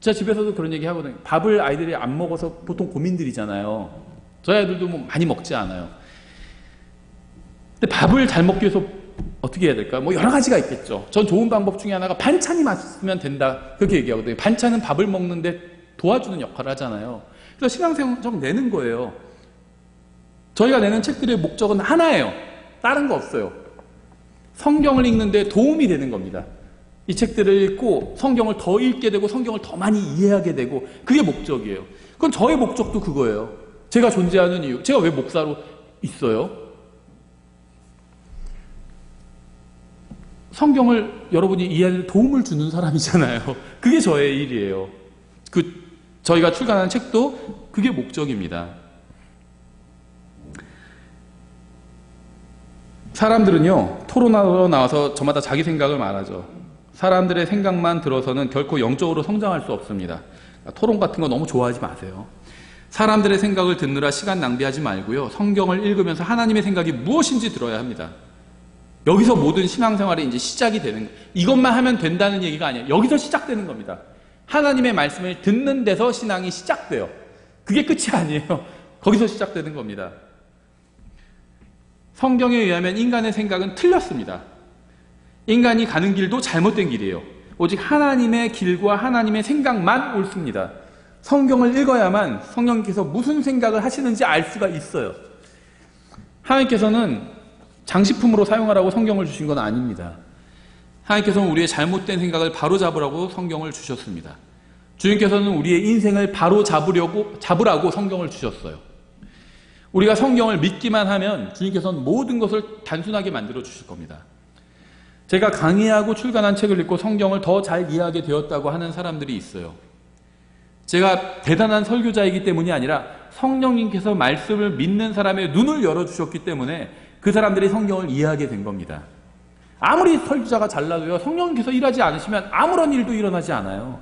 제가 집에서도 그런 얘기 하거든요. 밥을 아이들이 안 먹어서 보통 고민들이잖아요. 저희 아이들도 많이 먹지 않아요. 근데 밥을 잘 먹기 위해서 어떻게 해야 될까? 여러 가지가 있겠죠. 전 좋은 방법 중에 하나가 반찬이 맛있으면 된다. 그렇게 얘기하거든요. 반찬은 밥을 먹는데 도와주는 역할을 하잖아요. 그래서 신앙생활 내는 거예요. 저희가 내는 책들의 목적은 하나예요. 다른 거 없어요. 성경을 읽는데 도움이 되는 겁니다. 이 책들을 읽고 성경을 더 읽게 되고 성경을 더 많이 이해하게 되고 그게 목적이에요. 그건 저의 목적도 그거예요. 제가 존재하는 이유. 제가 왜 목사로 있어요? 성경을 여러분이 이해하는 데 도움을 주는 사람이잖아요. 그게 저의 일이에요. 저희가 출간하는 책도 그게 목적입니다. 사람들은요, 토론하러 나와서 저마다 자기 생각을 말하죠. 사람들의 생각만 들어서는 결코 영적으로 성장할 수 없습니다. 토론 같은 거 너무 좋아하지 마세요. 사람들의 생각을 듣느라 시간 낭비하지 말고요. 성경을 읽으면서 하나님의 생각이 무엇인지 들어야 합니다. 여기서 모든 신앙생활이 이제 시작이 되는 거예요. 이것만 하면 된다는 얘기가 아니에요. 여기서 시작되는 겁니다. 하나님의 말씀을 듣는 데서 신앙이 시작돼요. 그게 끝이 아니에요. 거기서 시작되는 겁니다. 성경에 의하면 인간의 생각은 틀렸습니다. 인간이 가는 길도 잘못된 길이에요. 오직 하나님의 길과 하나님의 생각만 옳습니다. 성경을 읽어야만 성령께서 무슨 생각을 하시는지 알 수가 있어요. 하나님께서는 장식품으로 사용하라고 성경을 주신 건 아닙니다. 하나님께서는 우리의 잘못된 생각을 바로잡으라고 성경을 주셨습니다. 주님께서는 우리의 인생을 바로잡으라고 성경을 주셨어요. 우리가 성경을 믿기만 하면 주님께서는 모든 것을 단순하게 만들어 주실 겁니다. 제가 강의하고 출간한 책을 읽고 성경을 더 잘 이해하게 되었다고 하는 사람들이 있어요. 제가 대단한 설교자이기 때문이 아니라 성령님께서 말씀을 믿는 사람의 눈을 열어주셨기 때문에 그 사람들이 성경을 이해하게 된 겁니다. 아무리 설교자가 잘나도요, 성령님께서 일하지 않으시면 아무런 일도 일어나지 않아요.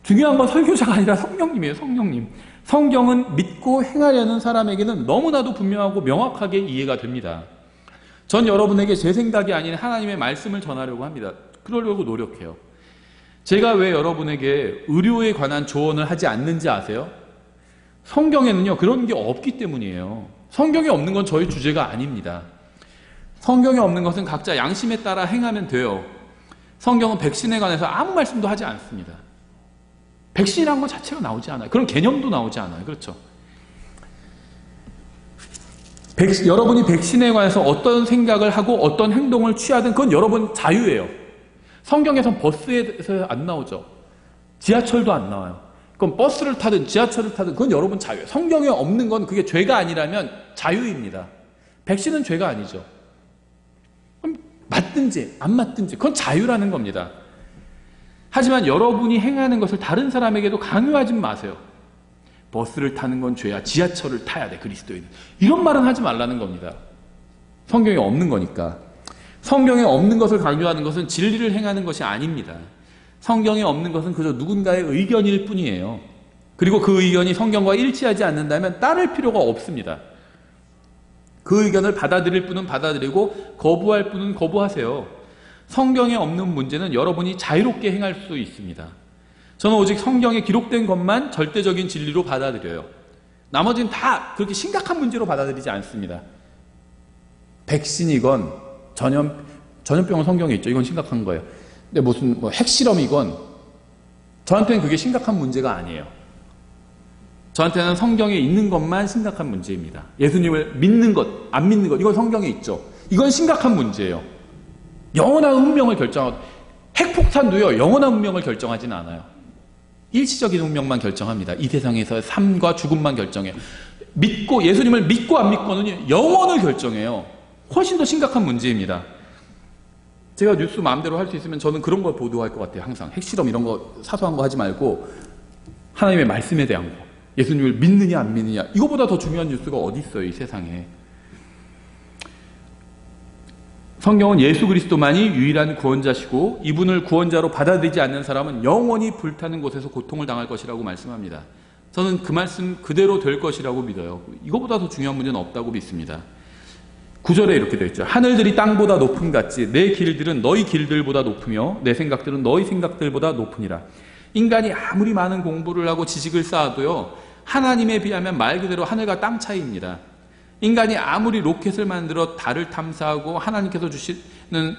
중요한 건 설교자가 아니라 성령님이에요. 성령님. 성경은 믿고 행하려는 사람에게는 너무나도 분명하고 명확하게 이해가 됩니다. 전 여러분에게 제 생각이 아닌 하나님의 말씀을 전하려고 합니다. 그러려고 노력해요. 제가 왜 여러분에게 의료에 관한 조언을 하지 않는지 아세요? 성경에는요, 그런 게 없기 때문이에요. 성경에 없는 건 저희 주제가 아닙니다. 성경에 없는 것은 각자 양심에 따라 행하면 돼요. 성경은 백신에 관해서 아무 말씀도 하지 않습니다. 백신이라는 것 자체가 나오지 않아요. 그런 개념도 나오지 않아요. 그렇죠? 여러분이 백신에 관해서 어떤 생각을 하고 어떤 행동을 취하든 그건 여러분 자유예요. 성경에선 버스에서 안 나오죠. 지하철도 안 나와요. 그럼 버스를 타든 지하철을 타든 그건 여러분 자유예요. 성경에 없는 건 그게 죄가 아니라면 자유입니다. 백신은 죄가 아니죠. 그럼 맞든지 안 맞든지 그건 자유라는 겁니다. 하지만 여러분이 행하는 것을 다른 사람에게도 강요하지 마세요. 버스를 타는 건 죄야. 지하철을 타야 돼, 그리스도인은. 이런 말은 하지 말라는 겁니다. 성경에 없는 거니까. 성경에 없는 것을 강요하는 것은 진리를 행하는 것이 아닙니다. 성경에 없는 것은 그저 누군가의 의견일 뿐이에요. 그리고 그 의견이 성경과 일치하지 않는다면 따를 필요가 없습니다. 그 의견을 받아들일 분은 받아들이고 거부할 분은 거부하세요. 성경에 없는 문제는 여러분이 자유롭게 행할 수 있습니다. 저는 오직 성경에 기록된 것만 절대적인 진리로 받아들여요. 나머지는 다 그렇게 심각한 문제로 받아들이지 않습니다. 백신이건 전염병은 성경에 있죠. 이건 심각한 거예요. 근데 무슨 핵실험이건 저한테는 그게 심각한 문제가 아니에요. 저한테는 성경에 있는 것만 심각한 문제입니다. 예수님을 믿는 것, 안 믿는 것, 이건 성경에 있죠. 이건 심각한 문제예요. 영원한 운명을 결정하고, 핵폭탄도요, 영원한 운명을 결정하지는 않아요. 일시적인 운명만 결정합니다. 이 세상에서의 삶과 죽음만 결정해요. 예수님을 믿고 안 믿고는 영원을 결정해요. 훨씬 더 심각한 문제입니다. 제가 뉴스 마음대로 할 수 있으면 저는 그런 걸 보도할 것 같아요. 항상 핵실험 이런 거 사소한 거 하지 말고 하나님의 말씀에 대한 거, 예수님을 믿느냐 안 믿느냐, 이거보다 더 중요한 뉴스가 어디 있어요, 이 세상에. 성경은 예수 그리스도만이 유일한 구원자시고 이분을 구원자로 받아들이지 않는 사람은 영원히 불타는 곳에서 고통을 당할 것이라고 말씀합니다. 저는 그 말씀 그대로 될 것이라고 믿어요. 이거보다 더 중요한 문제는 없다고 믿습니다. 9절에 이렇게 되어 있죠. 하늘들이 땅보다 높음 같이 내 길들은 너희 길들보다 높으며 내 생각들은 너희 생각들보다 높으니라. 인간이 아무리 많은 공부를 하고 지식을 쌓아도요, 하나님에 비하면 말 그대로 하늘과 땅 차이입니다. 인간이 아무리 로켓을 만들어 달을 탐사하고 하나님께서 주시는,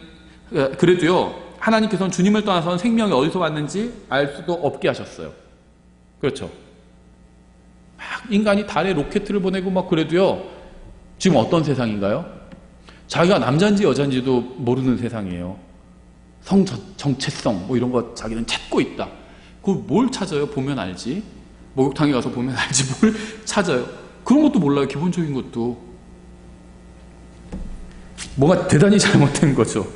그래도요, 하나님께서는 주님을 떠나서는 생명이 어디서 왔는지 알 수도 없게 하셨어요. 그렇죠. 막 인간이 달에 로켓을 보내고 막 그래도요, 지금 어떤 세상인가요? 자기가 남자인지 여자인지도 모르는 세상이에요. 성 정체성 뭐 이런 거 자기는 찾고 있다. 그걸 뭘 찾아요? 보면 알지. 목욕탕에 가서 보면 알지 뭘 찾아요. 그런 것도 몰라요. 기본적인 것도. 뭔가 대단히 잘못된 거죠.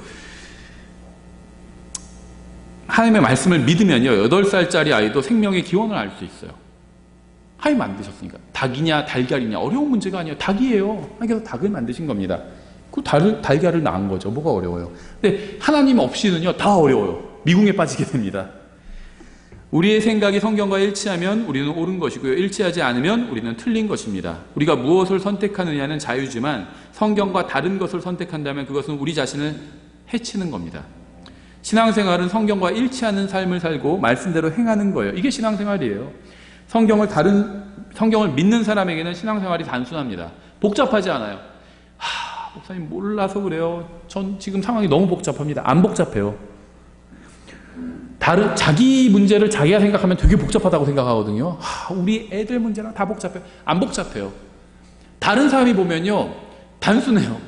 하나님의 말씀을 믿으면요, 8살짜리 아이도 생명의 기원을 알 수 있어요. 하나님 만드셨으니까. 닭이냐 달걀이냐 어려운 문제가 아니에요. 닭이에요. 하나님께서 닭을 만드신 겁니다. 그 달걀을 낳은 거죠. 뭐가 어려워요. 근데 하나님 없이는요, 다 어려워요. 미궁에 빠지게 됩니다. 우리의 생각이 성경과 일치하면 우리는 옳은 것이고요, 일치하지 않으면 우리는 틀린 것입니다. 우리가 무엇을 선택하느냐는 자유지만 성경과 다른 것을 선택한다면 그것은 우리 자신을 해치는 겁니다. 신앙생활은 성경과 일치하는 삶을 살고 말씀대로 행하는 거예요. 이게 신앙생활이에요. 성경을 믿는 사람에게는 신앙생활이 단순합니다. 복잡하지 않아요. 목사님 몰라서 그래요. 전 지금 상황이 너무 복잡합니다. 안 복잡해요. 자기 문제를 자기가 생각하면 되게 복잡하다고 생각하거든요. 우리 애들 문제랑 다 복잡해요. 안 복잡해요. 다른 사람이 보면요, 단순해요.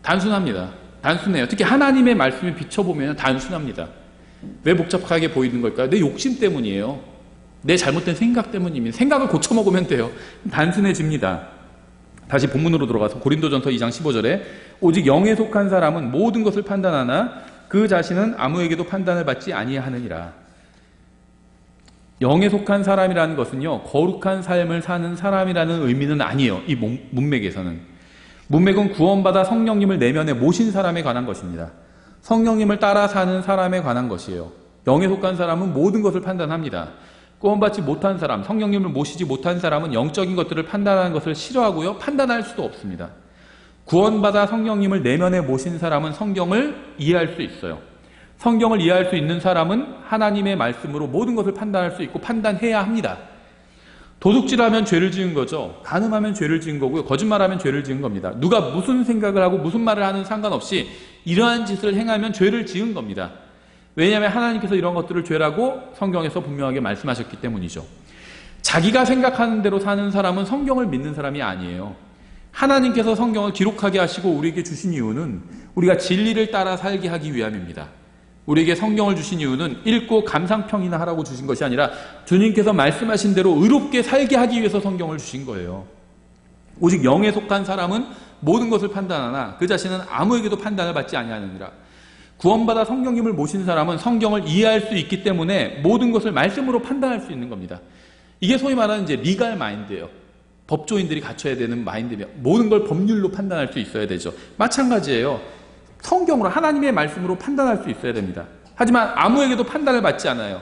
단순합니다. 단순해요. 특히 하나님의 말씀을 비춰보면 단순합니다. 왜 복잡하게 보이는 걸까요? 내 욕심 때문이에요. 내 잘못된 생각 때문입니다. 생각을 고쳐먹으면 돼요. 단순해집니다. 다시 본문으로 들어가서 고린도전서 2장 15절에 오직 영에 속한 사람은 모든 것을 판단하나 그 자신은 아무에게도 판단을 받지 아니하느니라. 영에 속한 사람이라는 것은요, 거룩한 삶을 사는 사람이라는 의미는 아니에요. 이 문맥에서는. 문맥은 구원받아 성령님을 내면에 모신 사람에 관한 것입니다. 성령님을 따라 사는 사람에 관한 것이에요. 영에 속한 사람은 모든 것을 판단합니다. 구원받지 못한 사람, 성령님을 모시지 못한 사람은 영적인 것들을 판단하는 것을 싫어하고요, 판단할 수도 없습니다. 구원받아 성령님을 내면에 모신 사람은 성경을 이해할 수 있어요. 성경을 이해할 수 있는 사람은 하나님의 말씀으로 모든 것을 판단할 수 있고 판단해야 합니다. 도둑질하면 죄를 지은 거죠. 간음하면 죄를 지은 거고요. 거짓말하면 죄를 지은 겁니다. 누가 무슨 생각을 하고 무슨 말을 하는 상관없이 이러한 짓을 행하면 죄를 지은 겁니다. 왜냐하면 하나님께서 이런 것들을 죄라고 성경에서 분명하게 말씀하셨기 때문이죠. 자기가 생각하는 대로 사는 사람은 성경을 믿는 사람이 아니에요. 하나님께서 성경을 기록하게 하시고 우리에게 주신 이유는 우리가 진리를 따라 살게 하기 위함입니다. 우리에게 성경을 주신 이유는 읽고 감상평이나 하라고 주신 것이 아니라 주님께서 말씀하신 대로 의롭게 살게 하기 위해서 성경을 주신 거예요. 오직 영에 속한 사람은 모든 것을 판단하나 그 자신은 아무에게도 판단을 받지 아니하느니라. 구원받아 성령님을 모신 사람은 성경을 이해할 수 있기 때문에 모든 것을 말씀으로 판단할 수 있는 겁니다. 이게 소위 말하는 이제 리갈 마인드예요. 법조인들이 갖춰야 되는 마인드며 모든 걸 법률로 판단할 수 있어야 되죠. 마찬가지예요. 성경으로 하나님의 말씀으로 판단할 수 있어야 됩니다. 하지만 아무에게도 판단을 받지 않아요.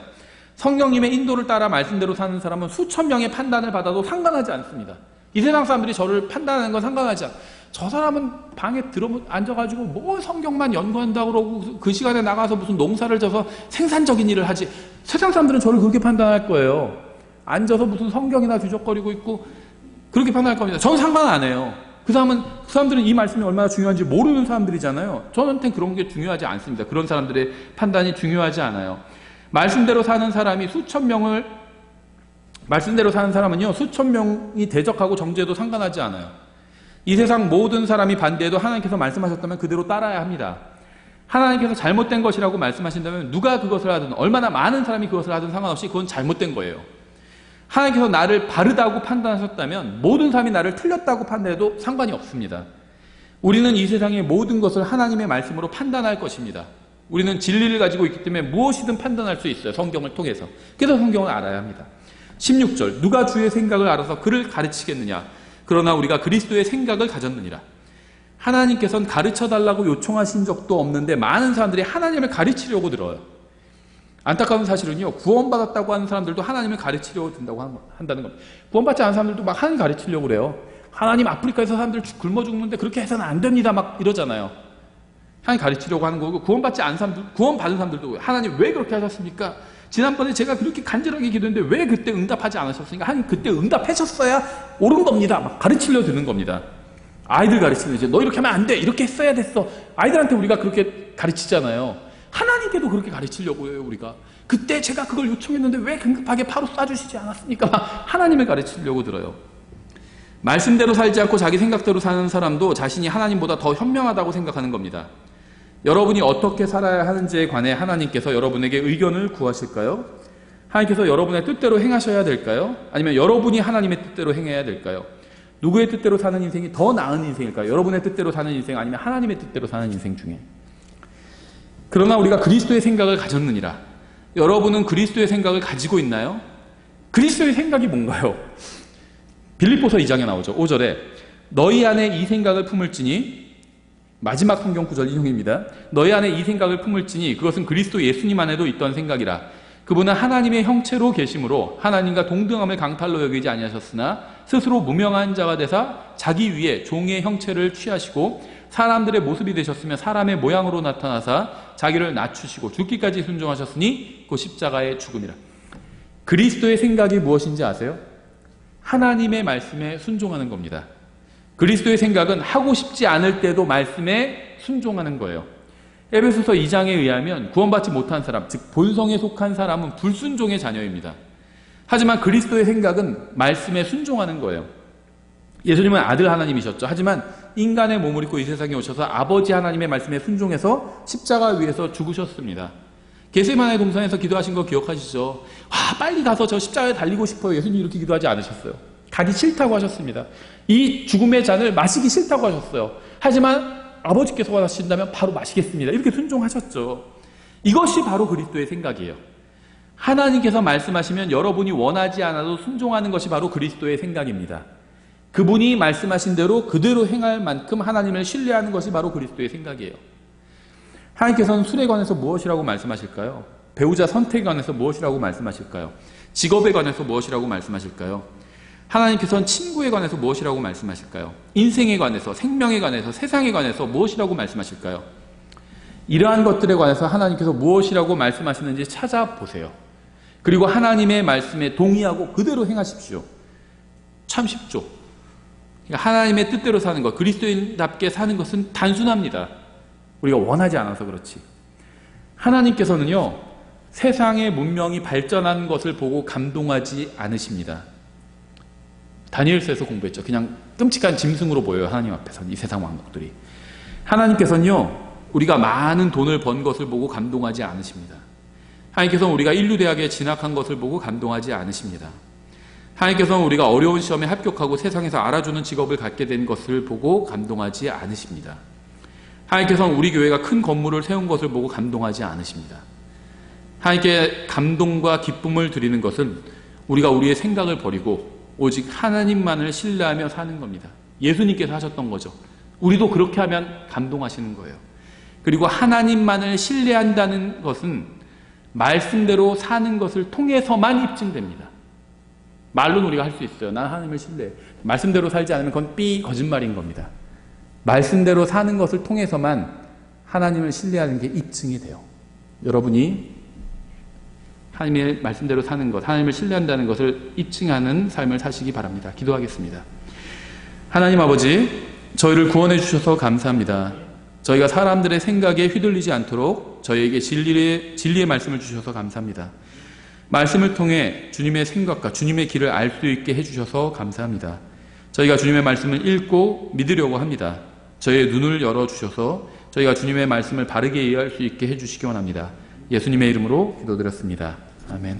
성령님의 인도를 따라 말씀대로 사는 사람은 수천 명의 판단을 받아도 상관하지 않습니다. 이 세상 사람들이 저를 판단하는 건 상관하지 않아요. 저 사람은 방에 앉아가지고 뭐 성경만 연구한다고 그러고 그 시간에 나가서 무슨 농사를 져서 생산적인 일을 하지. 세상 사람들은 저를 그렇게 판단할 거예요. 앉아서 무슨 성경이나 뒤적거리고 있고 그렇게 판단할 겁니다. 저는 상관 안 해요. 그 사람들은 이 말씀이 얼마나 중요한지 모르는 사람들이잖아요. 저한테는 그런 게 중요하지 않습니다. 그런 사람들의 판단이 중요하지 않아요. 말씀대로 사는 사람이 말씀대로 사는 사람은요, 수천 명이 대적하고 정죄해도 상관하지 않아요. 이 세상 모든 사람이 반대해도 하나님께서 말씀하셨다면 그대로 따라야 합니다. 하나님께서 잘못된 것이라고 말씀하신다면 누가 그것을 하든 얼마나 많은 사람이 그것을 하든 상관없이 그건 잘못된 거예요. 하나님께서 나를 바르다고 판단하셨다면 모든 사람이 나를 틀렸다고 판단해도 상관이 없습니다. 우리는 이 세상의 모든 것을 하나님의 말씀으로 판단할 것입니다. 우리는 진리를 가지고 있기 때문에 무엇이든 판단할 수 있어요. 성경을 통해서. 그래서 성경을 알아야 합니다. 16절 누가 주의 생각을 알아서 그를 가르치겠느냐. 그러나 우리가 그리스도의 생각을 가졌느니라. 하나님께서는 가르쳐달라고 요청하신 적도 없는데 많은 사람들이 하나님을 가르치려고 들어요. 안타까운 사실은요, 구원받았다고 하는 사람들도 하나님을 가르치려고 든다고 한다는 겁니다. 구원받지 않은 사람들도 막 하나님 가르치려고 그래요. 하나님 아프리카에서 사람들 굶어 죽는데 그렇게 해서는 안 됩니다 막 이러잖아요. 하나님 가르치려고 하는 거고, 구원받지 않은 사람들, 구원받은 사람들도 하나님 왜 그렇게 하셨습니까? 지난번에 제가 그렇게 간절하게 기도했는데 왜 그때 응답하지 않으셨습니까? 하나님 그때 응답하셨어야 옳은 겁니다. 막 가르치려 드는 겁니다. 아이들 가르치는 이제 너 이렇게 하면 안 돼. 이렇게 했어야 됐어. 아이들한테 우리가 그렇게 가르치잖아요. 하나님께도 그렇게 가르치려고 해요, 우리가. 그때 제가 그걸 요청했는데 왜 긴급하게 바로 쏴주시지 않았습니까? 하나님을 가르치려고 들어요. 말씀대로 살지 않고 자기 생각대로 사는 사람도 자신이 하나님보다 더 현명하다고 생각하는 겁니다. 여러분이 어떻게 살아야 하는지에 관해 하나님께서 여러분에게 의견을 구하실까요? 하나님께서 여러분의 뜻대로 행하셔야 될까요? 아니면 여러분이 하나님의 뜻대로 행해야 될까요? 누구의 뜻대로 사는 인생이 더 나은 인생일까요? 여러분의 뜻대로 사는 인생 아니면 하나님의 뜻대로 사는 인생 중에. 그러나 우리가 그리스도의 생각을 가졌느니라. 여러분은 그리스도의 생각을 가지고 있나요? 그리스도의 생각이 뭔가요? 빌립보서 2장에 나오죠. 5절에 너희 안에 이 생각을 품을지니, 마지막 성경 구절 인용입니다. 너희 안에 이 생각을 품을지니 그것은 그리스도 예수님 안에도 있던 생각이라. 그분은 하나님의 형체로 계심으로 하나님과 동등함을 강탈로 여기지 아니하셨으나 스스로 무명한 자가 되사 자기 위에 종의 형체를 취하시고 사람들의 모습이 되셨으며 사람의 모양으로 나타나사 자기를 낮추시고 죽기까지 순종하셨으니 그 십자가의 죽음이라. 그리스도의 생각이 무엇인지 아세요? 하나님의 말씀에 순종하는 겁니다. 그리스도의 생각은 하고 싶지 않을 때도 말씀에 순종하는 거예요. 에베소서 2장에 의하면 구원받지 못한 사람, 즉 본성에 속한 사람은 불순종의 자녀입니다. 하지만 그리스도의 생각은 말씀에 순종하는 거예요. 예수님은 아들 하나님이셨죠. 하지만 인간의 몸을 입고 이 세상에 오셔서 아버지 하나님의 말씀에 순종해서 십자가 위에서 죽으셨습니다. 겟세마네 동산에서 기도하신 거 기억하시죠? 빨리 가서 저 십자가에 달리고 싶어요. 예수님 이렇게 기도하지 않으셨어요. 가기 싫다고 하셨습니다. 이 죽음의 잔을 마시기 싫다고 하셨어요. 하지만 아버지께서 원하신다면 바로 마시겠습니다. 이렇게 순종하셨죠. 이것이 바로 그리스도의 생각이에요. 하나님께서 말씀하시면 여러분이 원하지 않아도 순종하는 것이 바로 그리스도의 생각입니다. 그분이 말씀하신 대로 그대로 행할 만큼 하나님을 신뢰하는 것이 바로 그리스도의 생각이에요. 하나님께서는 술에 관해서 무엇이라고 말씀하실까요? 배우자 선택에 관해서 무엇이라고 말씀하실까요? 직업에 관해서 무엇이라고 말씀하실까요? 하나님께서는 친구에 관해서 무엇이라고 말씀하실까요? 인생에 관해서, 생명에 관해서, 세상에 관해서 무엇이라고 말씀하실까요? 이러한 것들에 관해서 하나님께서 무엇이라고 말씀하시는지 찾아보세요. 그리고 하나님의 말씀에 동의하고 그대로 행하십시오. 참 쉽죠? 그러니까 하나님의 뜻대로 사는 것, 그리스도인답게 사는 것은 단순합니다. 우리가 원하지 않아서 그렇지. 하나님께서는요, 세상의 문명이 발전한 것을 보고 감동하지 않으십니다. 다니엘서에서 공부했죠. 그냥 끔찍한 짐승으로 보여요. 하나님 앞에서는 이 세상 왕국들이. 하나님께서는요, 우리가 많은 돈을 번 것을 보고 감동하지 않으십니다. 하나님께서는 우리가 인류대학에 진학한 것을 보고 감동하지 않으십니다. 하나님께서는 우리가 어려운 시험에 합격하고 세상에서 알아주는 직업을 갖게 된 것을 보고 감동하지 않으십니다. 하나님께서는 우리 교회가 큰 건물을 세운 것을 보고 감동하지 않으십니다. 하나님께 감동과 기쁨을 드리는 것은 우리가 우리의 생각을 버리고 오직 하나님만을 신뢰하며 사는 겁니다. 예수님께서 하셨던 거죠. 우리도 그렇게 하면 감동하시는 거예요. 그리고 하나님만을 신뢰한다는 것은 말씀대로 사는 것을 통해서만 입증됩니다. 말로는 우리가 할 수 있어요. 난 하나님을 신뢰해. 말씀대로 살지 않으면 그건 거짓말인 겁니다. 말씀대로 사는 것을 통해서만 하나님을 신뢰하는 게 입증이 돼요. 여러분이 하나님의 말씀대로 사는 것, 하나님을 신뢰한다는 것을 입증하는 삶을 사시기 바랍니다. 기도하겠습니다. 하나님 아버지, 저희를 구원해 주셔서 감사합니다. 저희가 사람들의 생각에 휘둘리지 않도록 저희에게 진리의 말씀을 주셔서 감사합니다. 말씀을 통해 주님의 생각과 주님의 길을 알 수 있게 해주셔서 감사합니다. 저희가 주님의 말씀을 읽고 믿으려고 합니다. 저희의 눈을 열어주셔서 저희가 주님의 말씀을 바르게 이해할 수 있게 해주시기 원합니다. 예수님의 이름으로 기도드렸습니다. 아멘.